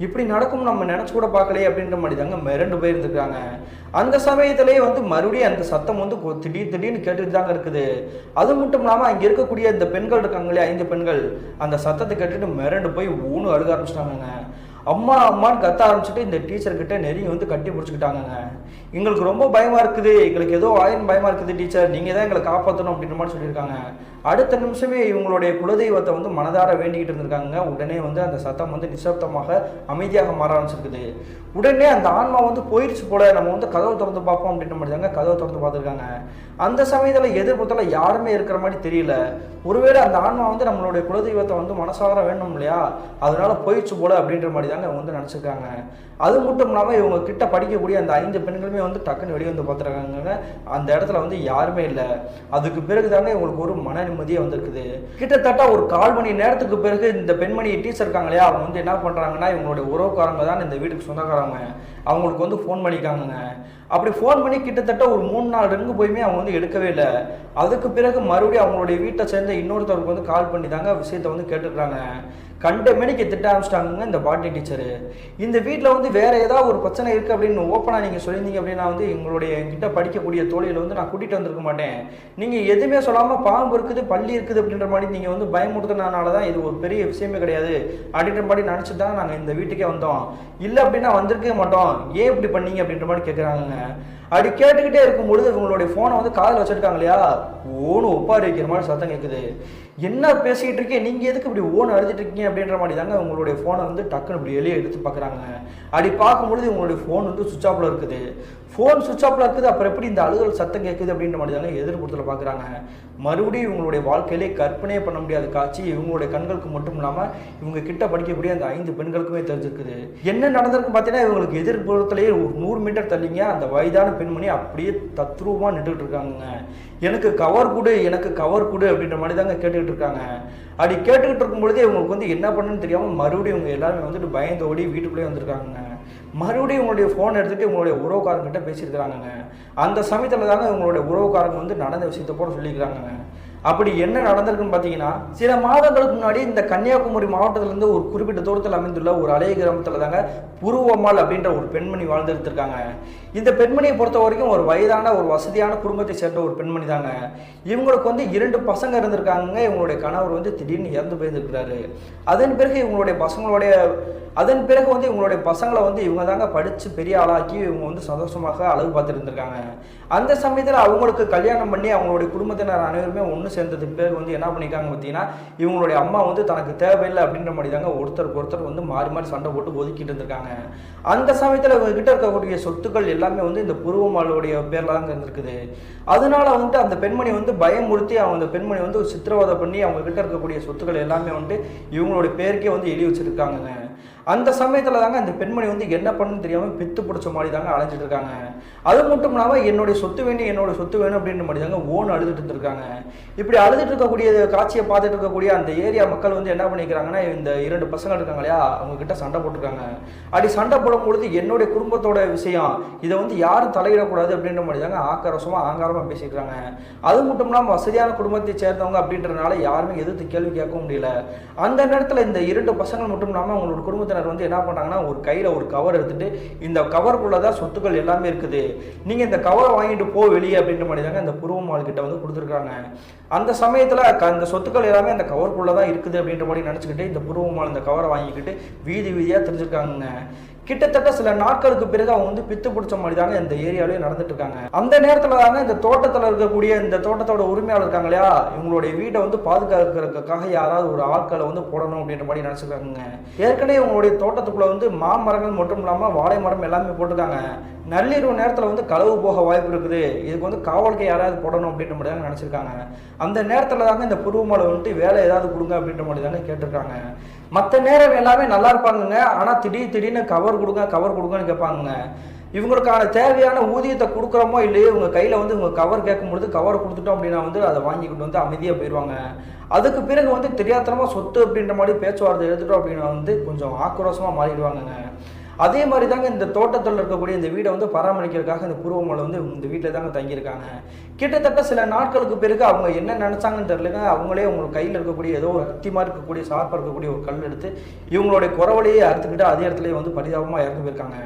இப்படி நடக்கும் நம்ம நினைச்சு கூட பார்க்கலையே அப்படின்ற மாதிரி தாங்க மிரண்டு போயிருந்துருக்காங்க. அந்த சமயத்திலேயே வந்து மறுபடியும் அந்த சத்தம் வந்து திடீர்னு கேட்டுட்டு தாங்க இருக்குது. அது மட்டும் இல்லாமல் அங்கே இருக்கக்கூடிய இந்த பெண்கள் இருக்காங்க இல்லையா, 5 பெண்கள், அந்த சத்தத்தை கேட்டுட்டு மிரண்டு போய் ஊன்னு அழுக ஆரம்பிச்சிட்டாங்க. அம்மா அம்மான்னு கத்த ஆரம்பிச்சுட்டு இந்த டீச்சர்கிட்ட நெருங்கி வந்து கட்டி பிடிச்சிக்கிட்டாங்க. எங்களுக்கு ரொம்ப பயமா இருக்குது, எங்களுக்கு ஏதோ ஆயிரம் பயமா இருக்குது டீச்சர், நீங்க தான் எங்களை காப்பாற்றணும் அப்படின்ற மாதிரி சொல்லியிருக்காங்க. அடுத்த நிமிஷமே இவங்களுடைய குலதெய்வத்தை வந்து மனதார வேண்டிக்கிட்டு இருந்திருக்காங்க. உடனே வந்து அந்த சத்தம் வந்து நிசப்தமாக அமைதியாக மாற ஆரம்பிச்சிருக்குது. உடனே அந்த ஆன்மா வந்து போயிடுச்சு போல, நம்ம வந்து கதவை திறந்து பார்ப்போம் அப்படின்ற மாதிரி தாங்க கதவை திறந்து பார்த்துருக்காங்க. அந்த சமயத்தில் எதிர்ப்புறத்தில் யாருமே இருக்கிற மாதிரி தெரியல. ஒருவேளை அந்த ஆன்மா வந்து நம்மளுடைய குலதெய்வத்தை வந்து மனசார வேணும் இல்லையா, அதனால போயிடுச்சு போல அப்படின்ற மாதிரி தாங்க வந்து நினச்சிருக்காங்க. அது மட்டும் இல்லாமல் இவங்க கிட்ட படிக்கக்கூடிய அந்த 5 பெண்களுமே வந்து டக்குன்னு வெளியே வந்து பார்த்துருக்காங்க. அந்த இடத்துல வந்து யாருமே இல்லை. அதுக்கு பிறகு தாங்க இவங்களுக்கு ஒரு மன நிம்மதியே வந்திருக்குது. கிட்டத்தட்ட ஒரு 1/4 மணி நேரத்துக்கு பிறகு இந்த பெண்மணி டீச்சர் இருக்காங்க இல்லையா, அவங்க வந்து என்ன பண்ணுறாங்கன்னா, இவங்களுடைய உறவுக்காரங்க தான் இந்த வீட்டுக்கு சொந்தக்காரங்க, அவங்களுக்கு வந்து ஃபோன் பண்ணிக்காங்க. அப்படி ஃபோன் பண்ணி கிட்டத்தட்ட ஒரு 3-4 ரிங்கு போயுமே அவங்க வந்து எடுக்கவே இல்லை. அதுக்கு பிறகு மறுபடியும் அவங்களுடைய வீட்டை சேர்ந்த இன்னொருத்தவருக்கு வந்து கால் பண்ணி தாங்க விஷயத்தை வந்து கேட்டுக்கிறாங்க. கண்ட மணிக்கு திட்ட ஆரம்பிச்சிட்டாங்க இந்த பாட்டி டீச்சரு. இந்த வீட்டில் வந்து வேற ஏதாவது ஒரு பிரச்சனை இருக்குது அப்படின்னு ஓப்பனாக நீங்கள் சொல்லியிருந்தீங்க அப்படின்னா வந்து என்கிட்ட படிக்கக்கூடிய தோழியில் வந்து நான் கூட்டிகிட்டு வந்திருக்க மாட்டேன். நீங்கள் எதுவுமே சொல்லாமல் பாம்பு இருக்குது பள்ளி இருக்குது அப்படின்ற மாதிரி நீங்கள் வந்து பயமுறுத்தினால தான் இது ஒரு பெரிய விஷயமே கிடையாது அப்படின்ற மாதிரி நினச்சிட்டு தான் நாங்கள் இந்த வீட்டுக்கே வந்தோம், இல்லை அப்படின்னா வந்திருக்கவே மாட்டோம், ஏன் இப்படி பண்ணீங்க அப்படின்ற மாதிரி கேட்குறாங்க. அப்படி கேட்டுக்கிட்டே இருக்கும்பொழுது இவங்களுடைய ஃபோனை வந்து காதில் வச்சுருக்காங்க இல்லையா, ஓன்னு ஒப்பாரி வைக்கிற மாதிரி சத்தம் கேட்குது. என்ன பேசிக்கிட்டு இருக்கீங்க, நீங்கள் எதுக்கு இப்படி ஓன் அழுதுட்டு இருக்கீங்க அப்படின்ற மாதிரி தாங்க உங்களுடைய ஃபோனை வந்து டக்குன்னு இப்படி வெளியே எடுத்து பார்க்குறாங்க. அப்படி பார்க்கும்பொழுது உங்களுடைய ஃபோன் வந்து சுவிட்ச் ஆஃபில் இருக்குது. ஃபோன் சுவிட்ச் ஆஃபில் இருக்குது, அப்புறம் எப்படி இந்த அழுகல் சத்தம் கேட்குது அப்படின்ற மாதிரி தாங்க எதிர்ப்புறத்தில் பார்க்குறாங்க. மறுபடியும் இவங்களுடைய வாழ்க்கையிலே கற்பனையே பண்ண முடியாத காட்சி இவங்களுடைய கண்களுக்கு மட்டும் இல்லாமல் இவங்க கிட்ட படிக்கக்கூடிய அந்த 5 பெண்களுக்குமே தெரிஞ்சிருக்குது. என்ன நடந்திருக்கு பார்த்தீங்கன்னா, இவங்களுக்கு எதிர்ப்புறத்திலேயே ஒரு 100 மீட்டர் தள்ளிங்க அந்த வயதான பெண்மணி அப்படியே தத்ரூபமாக நின்றுட்டு இருக்காங்க. எனக்கு கவர் கொடு, எனக்கு கவர் கொடு அப்படின்ற மாதிரி தாங்க கேட்டுக்கிட்டு இருக்காங்க. அப்படி கேட்டுக்கிட்டு இருக்கும்பொழுதே இவங்களுக்கு வந்து என்ன பண்ணுன்னு தெரியாமல் மறுபடியும் இவங்க எல்லாருமே வந்துட்டு பயந்து ஓடி வீட்டுக்குள்ளேயே வந்திருக்காங்க. மறுபடியும் உங்களுடைய ஃபோன் எடுத்துகிட்டு உங்களுடைய உறவுக்காரங்கிட்ட பேசியிருக்கிறாங்க. அந்த சமயத்தில் தாங்க உங்களுடைய உறவுக்காரங்க வந்து நடந்த விஷயத்த போட சொல்லியிருக்கிறாங்க. அப்படி என்ன நடந்திருக்குன்னு பார்த்தீங்கன்னா, சில மாதங்களுக்கு முன்னாடி இந்த கன்னியாகுமரி மாவட்டத்திலிருந்து ஒரு குறிப்பிட்ட தூரத்தில் அமைந்துள்ள ஒரு அலைய கிராமத்தில் தாங்க புருவம்மாள் அப்படின்ற ஒரு பெண்மணி வாழ்ந்துட்டு இருக்காங்க. இந்த பெண்மணியை பொறுத்த வரைக்கும் ஒரு வயதான ஒரு வசதியான குடும்பத்தை சேர்ந்த ஒரு பெண்மணி தாங்க. இவங்களுக்கு வந்து 2 பசங்க இருந்திருக்காங்க. இவங்களுடைய கணவர் வந்து திடீர்னு இறந்து போயிருந்திருக்கிறாரு. அதன் பிறகு இவங்களுடைய பசங்களை வந்து இவங்க தாங்க படித்து பெரிய ஆளாக்கி இவங்க வந்து சந்தோஷமாக அழகு பார்த்துட்டு இருந்திருக்காங்க. அந்த சமயத்தில் அவங்களுக்கு கல்யாணம் பண்ணி அவங்களுடைய குடும்பத்தினர் அனைவருமே ஒன்று சேர்ந்ததுக்கு பிறகு வந்து என்ன பண்ணியிருக்காங்க பார்த்தீங்கன்னா, இவங்களுடைய அம்மா வந்து தனக்கு தேவையில்லை அப்படின்ற மாதிரி தாங்க ஒருத்தருக்கு ஒருத்தர் வந்து மாறி மாறி சண்டை போட்டு ஒதுக்கிட்டு இருந்திருக்காங்க. அந்த சமயத்தில் இவங்க கிட்ட இருக்கக்கூடிய சொத்துக்கள் எல்லாமே வந்து இந்த புருவமாளுடைய பேரில் தாங்க இருந்திருக்குது. அதனால வந்து அந்த பெண்மணி வந்து பயமுறுத்தி அந்த பெண்மணி வந்து சித்திரவதை பண்ணி அவங்க கிட்ட இருக்கக்கூடிய சொத்துக்கள் எல்லாமே வந்து இவங்களுடைய பேருக்கே வந்து எழுதி வச்சிருக்காங்க. அந்த சமயத்தில் தாங்க அந்த பெண்மணி வந்து என்ன பண்ணுன்னு தெரியாமல் பித்து பிடிச்ச மாதிரி தாங்க அலைஞ்சிட்டு இருக்காங்க. அது மட்டும் இல்லாமல் என்னுடைய சொத்து வேணும் அப்படின்ற மாதிரி தாங்க அழுதுட்டு இருந்திருக்காங்க. இப்படி அழுதுட்டு இருக்கக்கூடிய காட்சியை பார்த்துட்டு இருக்கக்கூடிய அந்த ஏரியா மக்கள் வந்து என்ன பண்ணிக்கிறாங்கன்னா, இந்த 2 பசங்க இருக்காங்க இல்லையா, அவங்க கிட்ட சண்டை போட்டிருக்காங்க. அப்படி சண்டை போடும் பொழுது என்னுடைய குடும்பத்தோட விஷயம், இதை வந்து யாரும் தலையிடக்கூடாது அப்படின்ற மாதிரி தாங்க ஆங்காரமாக பேசிக்கிறாங்க. அது மட்டும் இல்லாமல் வசதியான குடும்பத்தை சேர்ந்தவங்க அப்படின்றனால யாருமே எதிர்த்து கேள்வி கேட்க முடியல. அந்த நேரத்தில் இந்த 2 பசங்கள் மட்டும் இல்லாமல் அவங்களோட குடும்பத்தினர் வந்து என்ன பண்றாங்கன்னா, ஒரு கையில ஒரு கவர் எடுத்துட்டு இந்த கவருக்குள்ளதான் சொத்துக்கள் எல்லாமே இருக்குது, நீங்க இந்த கவரை வாங்கிட்டு போ வெளியே அப்படின்ற மாதிரி தாங்க இந்த புருவமாள் கிட்ட வந்து கொடுத்துருக்காங்க. அந்த சமயத்துல அந்த சொத்துக்கள் எல்லாமே அந்த கவருக்குள்ளதான் இருக்குது அப்படின்ற மாதிரி நினைச்சுக்கிட்டு இந்த புருவமாள் இந்த கவரை வாங்கிக்கிட்டு வீதியா தெரிஞ்சிருக்காங்க. கிட்டத்தட்ட சில நாட்களுக்கு பிறகு அவங்க வந்து பித்து பிடிச்ச மாதிரி தாங்க இந்த ஏரியாவிலேயே நடந்துட்டு இருக்காங்க. அந்த நேரத்தில் தாங்க இந்த தோட்டத்தில் இருக்கக்கூடிய இந்த தோட்டத்தோட உரிமையாளர் இருக்காங்க இல்லையா, இவங்களுடைய வீட்டை வந்து பாதுகாக்கிறதுக்காக யாராவது ஒரு ஆட்களை வந்து போடணும் அப்படின்ற மாதிரி நினச்சிருக்காங்க. ஏற்கனவே இவங்களுடைய தோட்டத்துக்குள்ள வந்து மாமரங்கள் மட்டும் இல்லாமல் வாழை மரம் எல்லாமே போட்டிருக்காங்க. நள்ளிரவு நேரத்தில் வந்து களவு போக வாய்ப்பு இருக்குது, இதுக்கு வந்து காவலுக்கு யாராவது போடணும் அப்படின்ற மாதிரி தாங்க நினச்சிருக்காங்க. அந்த நேரத்தில் தாங்க இந்த புருவமாலை வந்துட்டு வேலை ஏதாவது கொடுங்க அப்படின்ற மாதிரி தாங்க கேட்டிருக்காங்க. மற்ற நேரம் எல்லாமே நல்லா இருப்பாங்க, ஆனால் திடீர்னு கவர் கொடுங்கன்னு கேட்பாங்க. இவங்களுக்கான தேவையான ஊதியத்தை கொடுக்குறோமோ இல்லையோ இவங்க கையில் வந்து இவங்க கவர் கேட்கும்பொழுது கவர் கொடுத்துட்டோம் அப்படின்னா வந்து அதை வாங்கிக்கிட்டு வந்து அமைதியாக போயிடுவாங்க. அதுக்கு பிறகு வந்து தெரியாதனமாக சொத்து அப்படின்ற மாதிரி பேச்சுவார்த்தை எடுத்துட்டோம் அப்படின்னா வந்து கொஞ்சம் ஆக்ரோஷமாக மாறிடுவாங்க. அதே மாதிரி தாங்க இந்த தோட்டத்தில் இருக்கக்கூடிய இந்த வீடை வந்து பராமரிக்கிறதுக்காக இந்த புருவமாலை வந்து இந்த வீட்டில் தாங்க தங்கியிருக்காங்க. கிட்டத்தட்ட சில நாட்களுக்கு பிறகு அவங்க என்ன நினச்சாங்கன்னு தெரியலங்க, அவங்களே அவங்க கையில் இருக்கக்கூடிய ஏதோ ஒரு அத்தியமாக இருக்கக்கூடிய ஷார்ப்பாக இருக்கக்கூடிய ஒரு கல் எடுத்து இவங்களுடைய குறவலையே அறுத்துக்கிட்டு அதே இடத்துல வந்து பரிதாபமாக இறந்து போயிருக்காங்க.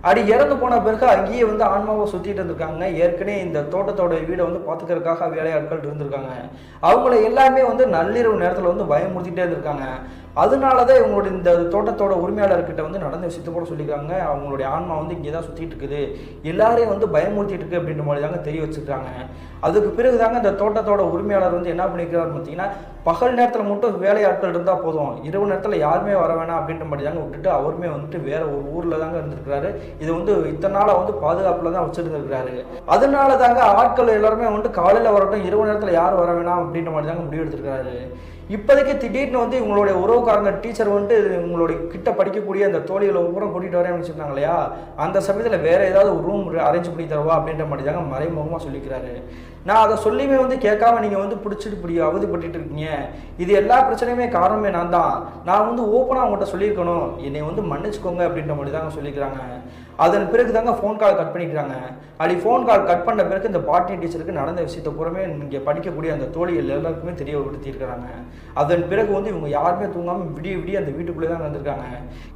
அப்படி இறந்து போன பிறகு அங்கேயே வந்து ஆன்மாவை சுற்றிட்டு இருந்திருக்காங்க. ஏற்கனவே இந்த தோட்டத்தோட வீடை வந்து பார்த்துக்கிறதுக்காக வேலையாட்கள் இருந்திருக்காங்க. அவங்கள எல்லாமே வந்து நள்ளிரவு நேரத்தில் வந்து பயமுறுத்திட்டே இருந்திருக்காங்க. அதனாலதான் இவங்களுடைய இந்த தோட்டத்தோட உரிமையாளர்கிட்ட வந்து நடந்த விஷயத்த கூட சொல்லியிருக்காங்க, அவங்களுடைய ஆன்மா வந்து இங்கே தான் சுற்றிட்டு இருக்குது, எல்லாரையும் வந்து பயமுறுத்திட்டு இருக்கு அப்படின்ற மாதிரி தாங்க தெரிய வச்சுருக்காங்க. அதுக்கு பிறகு தாங்க இந்த தோட்டத்தோட உரிமையாளர் வந்து என்ன பண்ணிக்கிறாரு பார்த்தீங்கன்னா, பகல் நேரத்தில் மட்டும் வேலையாட்கள் இருந்தால் போதும், இரவு நேரத்தில் யாருமே வர வேணாம் அப்படின்ற மாதிரி தாங்க விட்டுட்டு அவருமே வந்துட்டு வேற ஒரு ஊரில் தாங்க இருந்திருக்கிறாரு. இது வந்து இத்தனை நாளாக வந்து பாதுகாப்பில் தான் வச்சுருந்துருக்கிறாரு. அதனால தாங்க ஆட்கள் எல்லாருமே வந்துட்டு காலையில் வரட்டும், இரவு நேரத்தில் யாரும் வர வேணாம் அப்படின்ற மாதிரி தாங்க முடிவு எடுத்திருக்கிறாரு. இப்போதைக்கு திடீர்னு வந்து இவங்களுடைய உறவுக்காரங்க டீச்சர் வந்துட்டு இவங்களுடைய கிட்ட படிக்கக்கூடிய அந்த தோழிகளை ஒவ்வொரு கூட்டிகிட்டு வரேன்னு வச்சுருந்தாங்க இல்லையா, அந்த சமயத்தில் வேறு ஏதாவது ஒரு ரூம் அரேஞ்ச் பண்ணி தருவா அப்படின்ற மாதிரி தாங்க மறைமுகமாக சொல்லிக்கிறாரு. நான் அதை சொல்லியுமே வந்து கேட்காம நீங்கள் வந்து பிடிச்சிட்டு இப்படி அவதிப்பட்டு இருக்கீங்க, இது எல்லா பிரச்சனையுமே காரணமே நான் வந்து ஓப்பனாக அவங்கள்ட்ட சொல்லியிருக்கணும், என்னை வந்து மன்னிச்சுக்கோங்க அப்படின்ற மாதிரி தாங்க சொல்லிக்கிறாங்க. அதன் பிறகு தாங்க ஃபோன் கால் கட் பண்ணிக்கிறாங்க. அப்படி ஃபோன் கால் கட் பண்ண பிறகு இந்த பாட்னி டீச்சருக்கு நடந்த விஷயத்தை பூராமே இங்கே படிக்கக்கூடிய அந்த தோழிகள் எல்லாருக்குமே தெரியப்படுத்தியிருக்கிறாங்க. அதன் பிறகு வந்து இவங்க யாருமே தூங்காமல் விடிய அந்த வீட்டுக்குள்ளே தான் வந்திருக்காங்க.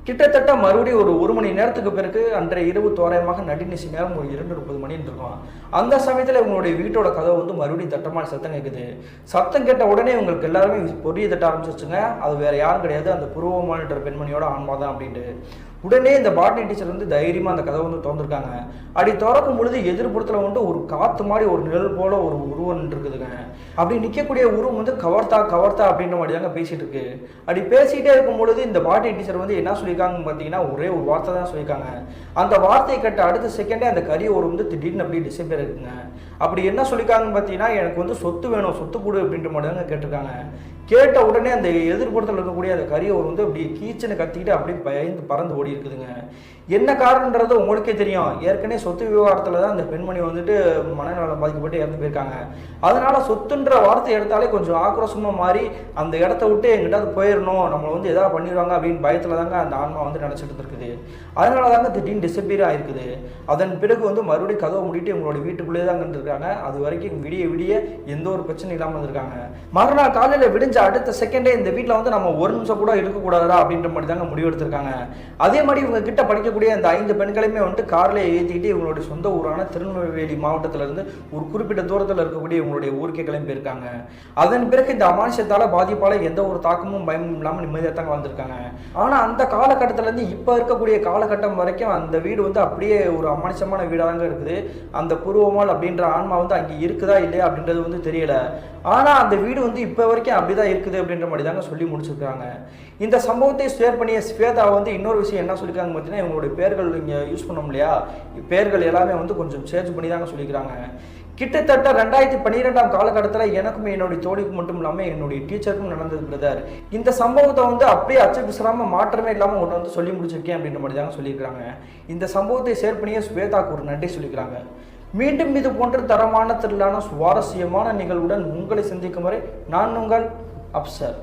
கிட்டத்தட்ட மறுபடியும் ஒரு மணி நேரத்துக்கு பிறகு அன்றைய இரவு தோராயமாக நடுநிசி நேரம் ஒரு 2:30 மணின்னு இருக்கும். அந்த சமயத்தில் இவங்களுடைய வீட்டோட கதவை வந்து மறுபடியும் தட்டமான சத்தம் கேட்குது. சத்தம் கேட்ட உடனே இவங்களுக்கு எல்லாருமே பொரிய தட்ட ஆரம்பிச்சிருச்சுங்க. அது வேற யாரும் கிடையாது, அந்த புருவமான்ற பெண்மணியோட ஆன்மா தான் அப்படின்ட்டு. உடனே இந்த பாட்னி டீச்சர் வந்து தைரியமாக அந்த கதவை வந்து திறந்துருக்காங்க. அப்படி திறக்கும் பொழுது எதிர்ப்புறத்தில் வந்து ஒரு காற்று மாதிரி ஒரு நிழல் போல ஒரு உருவம் இருக்குதுங்க. அப்படி நிற்கக்கூடிய உருவம் வந்து கவர்த்தா அப்படின்ற மாதிரி தாங்க பேசிட்டு இருக்கு. அப்படி பேசிகிட்டே இருக்கும் பொழுது இந்த பாட்னி டீச்சர் வந்து என்ன சொல்லியிருக்காங்கன்னு பார்த்தீங்கன்னா, ஒரே ஒரு வார்த்தை தான் சொல்லியிருக்காங்க. அந்த வார்த்தையை கேட்ட அடுத்த செகண்டே அந்த கறி ஒரு வந்து திடீர்னு அப்படியே டிசைபேர் இருக்குங்க. அப்படி என்ன சொல்லியிருக்காங்கன்னு பார்த்தீங்கன்னா, எனக்கு வந்து சொத்து வேணும், சொத்து கொடு அப்படின்ற மாதிரி தாங்க கேட்டிருக்காங்க. கேட்ட உடனே அந்த எதிர்ப்புறத்தில் இருக்கக்கூடிய அந்த கரியவர் வந்து அப்படி கீச்சனை கத்திக்கிட்டு அப்படியே பயந்து பறந்து ஓடி இருக்குதுங்க. என்ன காரணன்றது உங்களுக்கே தெரியும். ஏற்கனவே சொத்து விவகாரத்தில் தான் அந்த பெண்மணி வந்துட்டு மனநலம் பாதிக்கப்பட்டு இறந்து போயிருக்காங்க. அதனால சொத்துன்ற வார்த்தை எடுத்தாலே கொஞ்சம் ஆக்ரோஷமாக மாறி அந்த இடத்த விட்டு எங்கிட்ட போயிடணும், நம்மளை வந்து எதாவது பண்ணிடுவாங்க அப்படின்னு பயத்தில் தாங்க அந்த ஆன்மா வந்து நினச்சிட்டு இருக்குது. அதனால தாங்க திடீர்னு டிசப்பியர் ஆகிருக்குது. அதன் பிறகு வந்து மறுபடியும் கதவை மூடிட்டு உங்களோட வீட்டுக்குள்ளேயே தான் இருந்திருக்காங்க. அது வரைக்கும் விடிய விடிய எந்த ஒரு பிரச்சனை இல்லாமல் இருந்திருக்காங்க. மறுநாள் காலையில் விடிஞ்ச அடுத்த செகண்டே இந்த வீட்டில் வந்து நம்ம ஒரு நிமிஷம் கூட இருக்கக்கூடாதா அப்படின்ற மாதிரி தாங்க முடிவெடுத்திருக்காங்க. அதே மாதிரி இவங்க கிட்ட படிக்கக்கூடிய அந்த 5 பெண்களையுமே வந்து காரில் ஏற்றிக்கிட்டு இவங்களுடைய சொந்த ஊரான திருநெல்வேலி மாவட்டத்திலிருந்து ஒரு குறிப்பிட்ட தூரத்தில் இருக்கக்கூடிய இவங்களுடைய ஊருக்கே கிளம்பி போயிருக்காங்க. அதன் பிறகு இந்த அமானுஷத்தால் பாதிப்பால் எந்த ஒரு தாக்கமும் பயமும் இல்லாமல் நிம்மதியாக தாங்க வந்திருக்காங்க. ஆனால் அந்த காலகட்டத்திலேருந்து இப்போ இருக்கக்கூடிய காலகட்டம் வரைக்கும் அந்த வீடு வந்து அப்படியே ஒரு அமானுஷமான வீடாக தாங்க இருக்குது. அந்த புருவமால் அப்படின்ற ஆன்மா வந்து அங்கே இருக்குதா இல்லையா அப்படின்றது வந்து தெரியல. ஆனால் அந்த வீடு வந்து இப்போ வரைக்கும் அப்படிதான் இருக்குது அப்படின்ற மாதிரி தாங்க சொல்லி முடிச்சிருக்காங்க. இந்த சம்பவத்தை ஷேர் பண்ணிய ஸ்வேதா வந்து இன்னொரு விஷயம் என்ன சொல்லியிருக்காங்க பார்த்தீங்கன்னா, இவங்களுடைய பேர்கள் இங்கே யூஸ் பண்ணோம் இல்லையா, பேர்கள் எல்லாமே வந்து கொஞ்சம் சேஞ்ச் பண்ணி தாங்க சொல்லிக்கிறாங்க. கிட்டத்தட்ட 2012ஆம் காலகட்டத்தில் எனக்கும் என்னுடைய தோழிக்கும் மட்டும் இல்லாமல் என்னுடைய டீச்சருக்கும் நடந்தது பிரதர். இந்த சம்பவத்தை வந்து அப்படியே அச்சு பிசுறாமல் மாற்றமே இல்லாமல் ஒன்று வந்து சொல்லி முடிச்சிருக்கேன் அப்படின்ற மாதிரி தாங்க சொல்லியிருக்காங்க. இந்த சம்பவத்தை ஷேர் பண்ணிய ஸ்வேதாக்கு ஒரு நன்றி சொல்லிக்கிறாங்க. மீண்டும் இது போன்ற தரமான திரளான சுவாரஸ்யமான நிகழ்வுடன் உங்களை சந்திக்கும் வரை நான் உங்கள் அப்சர்.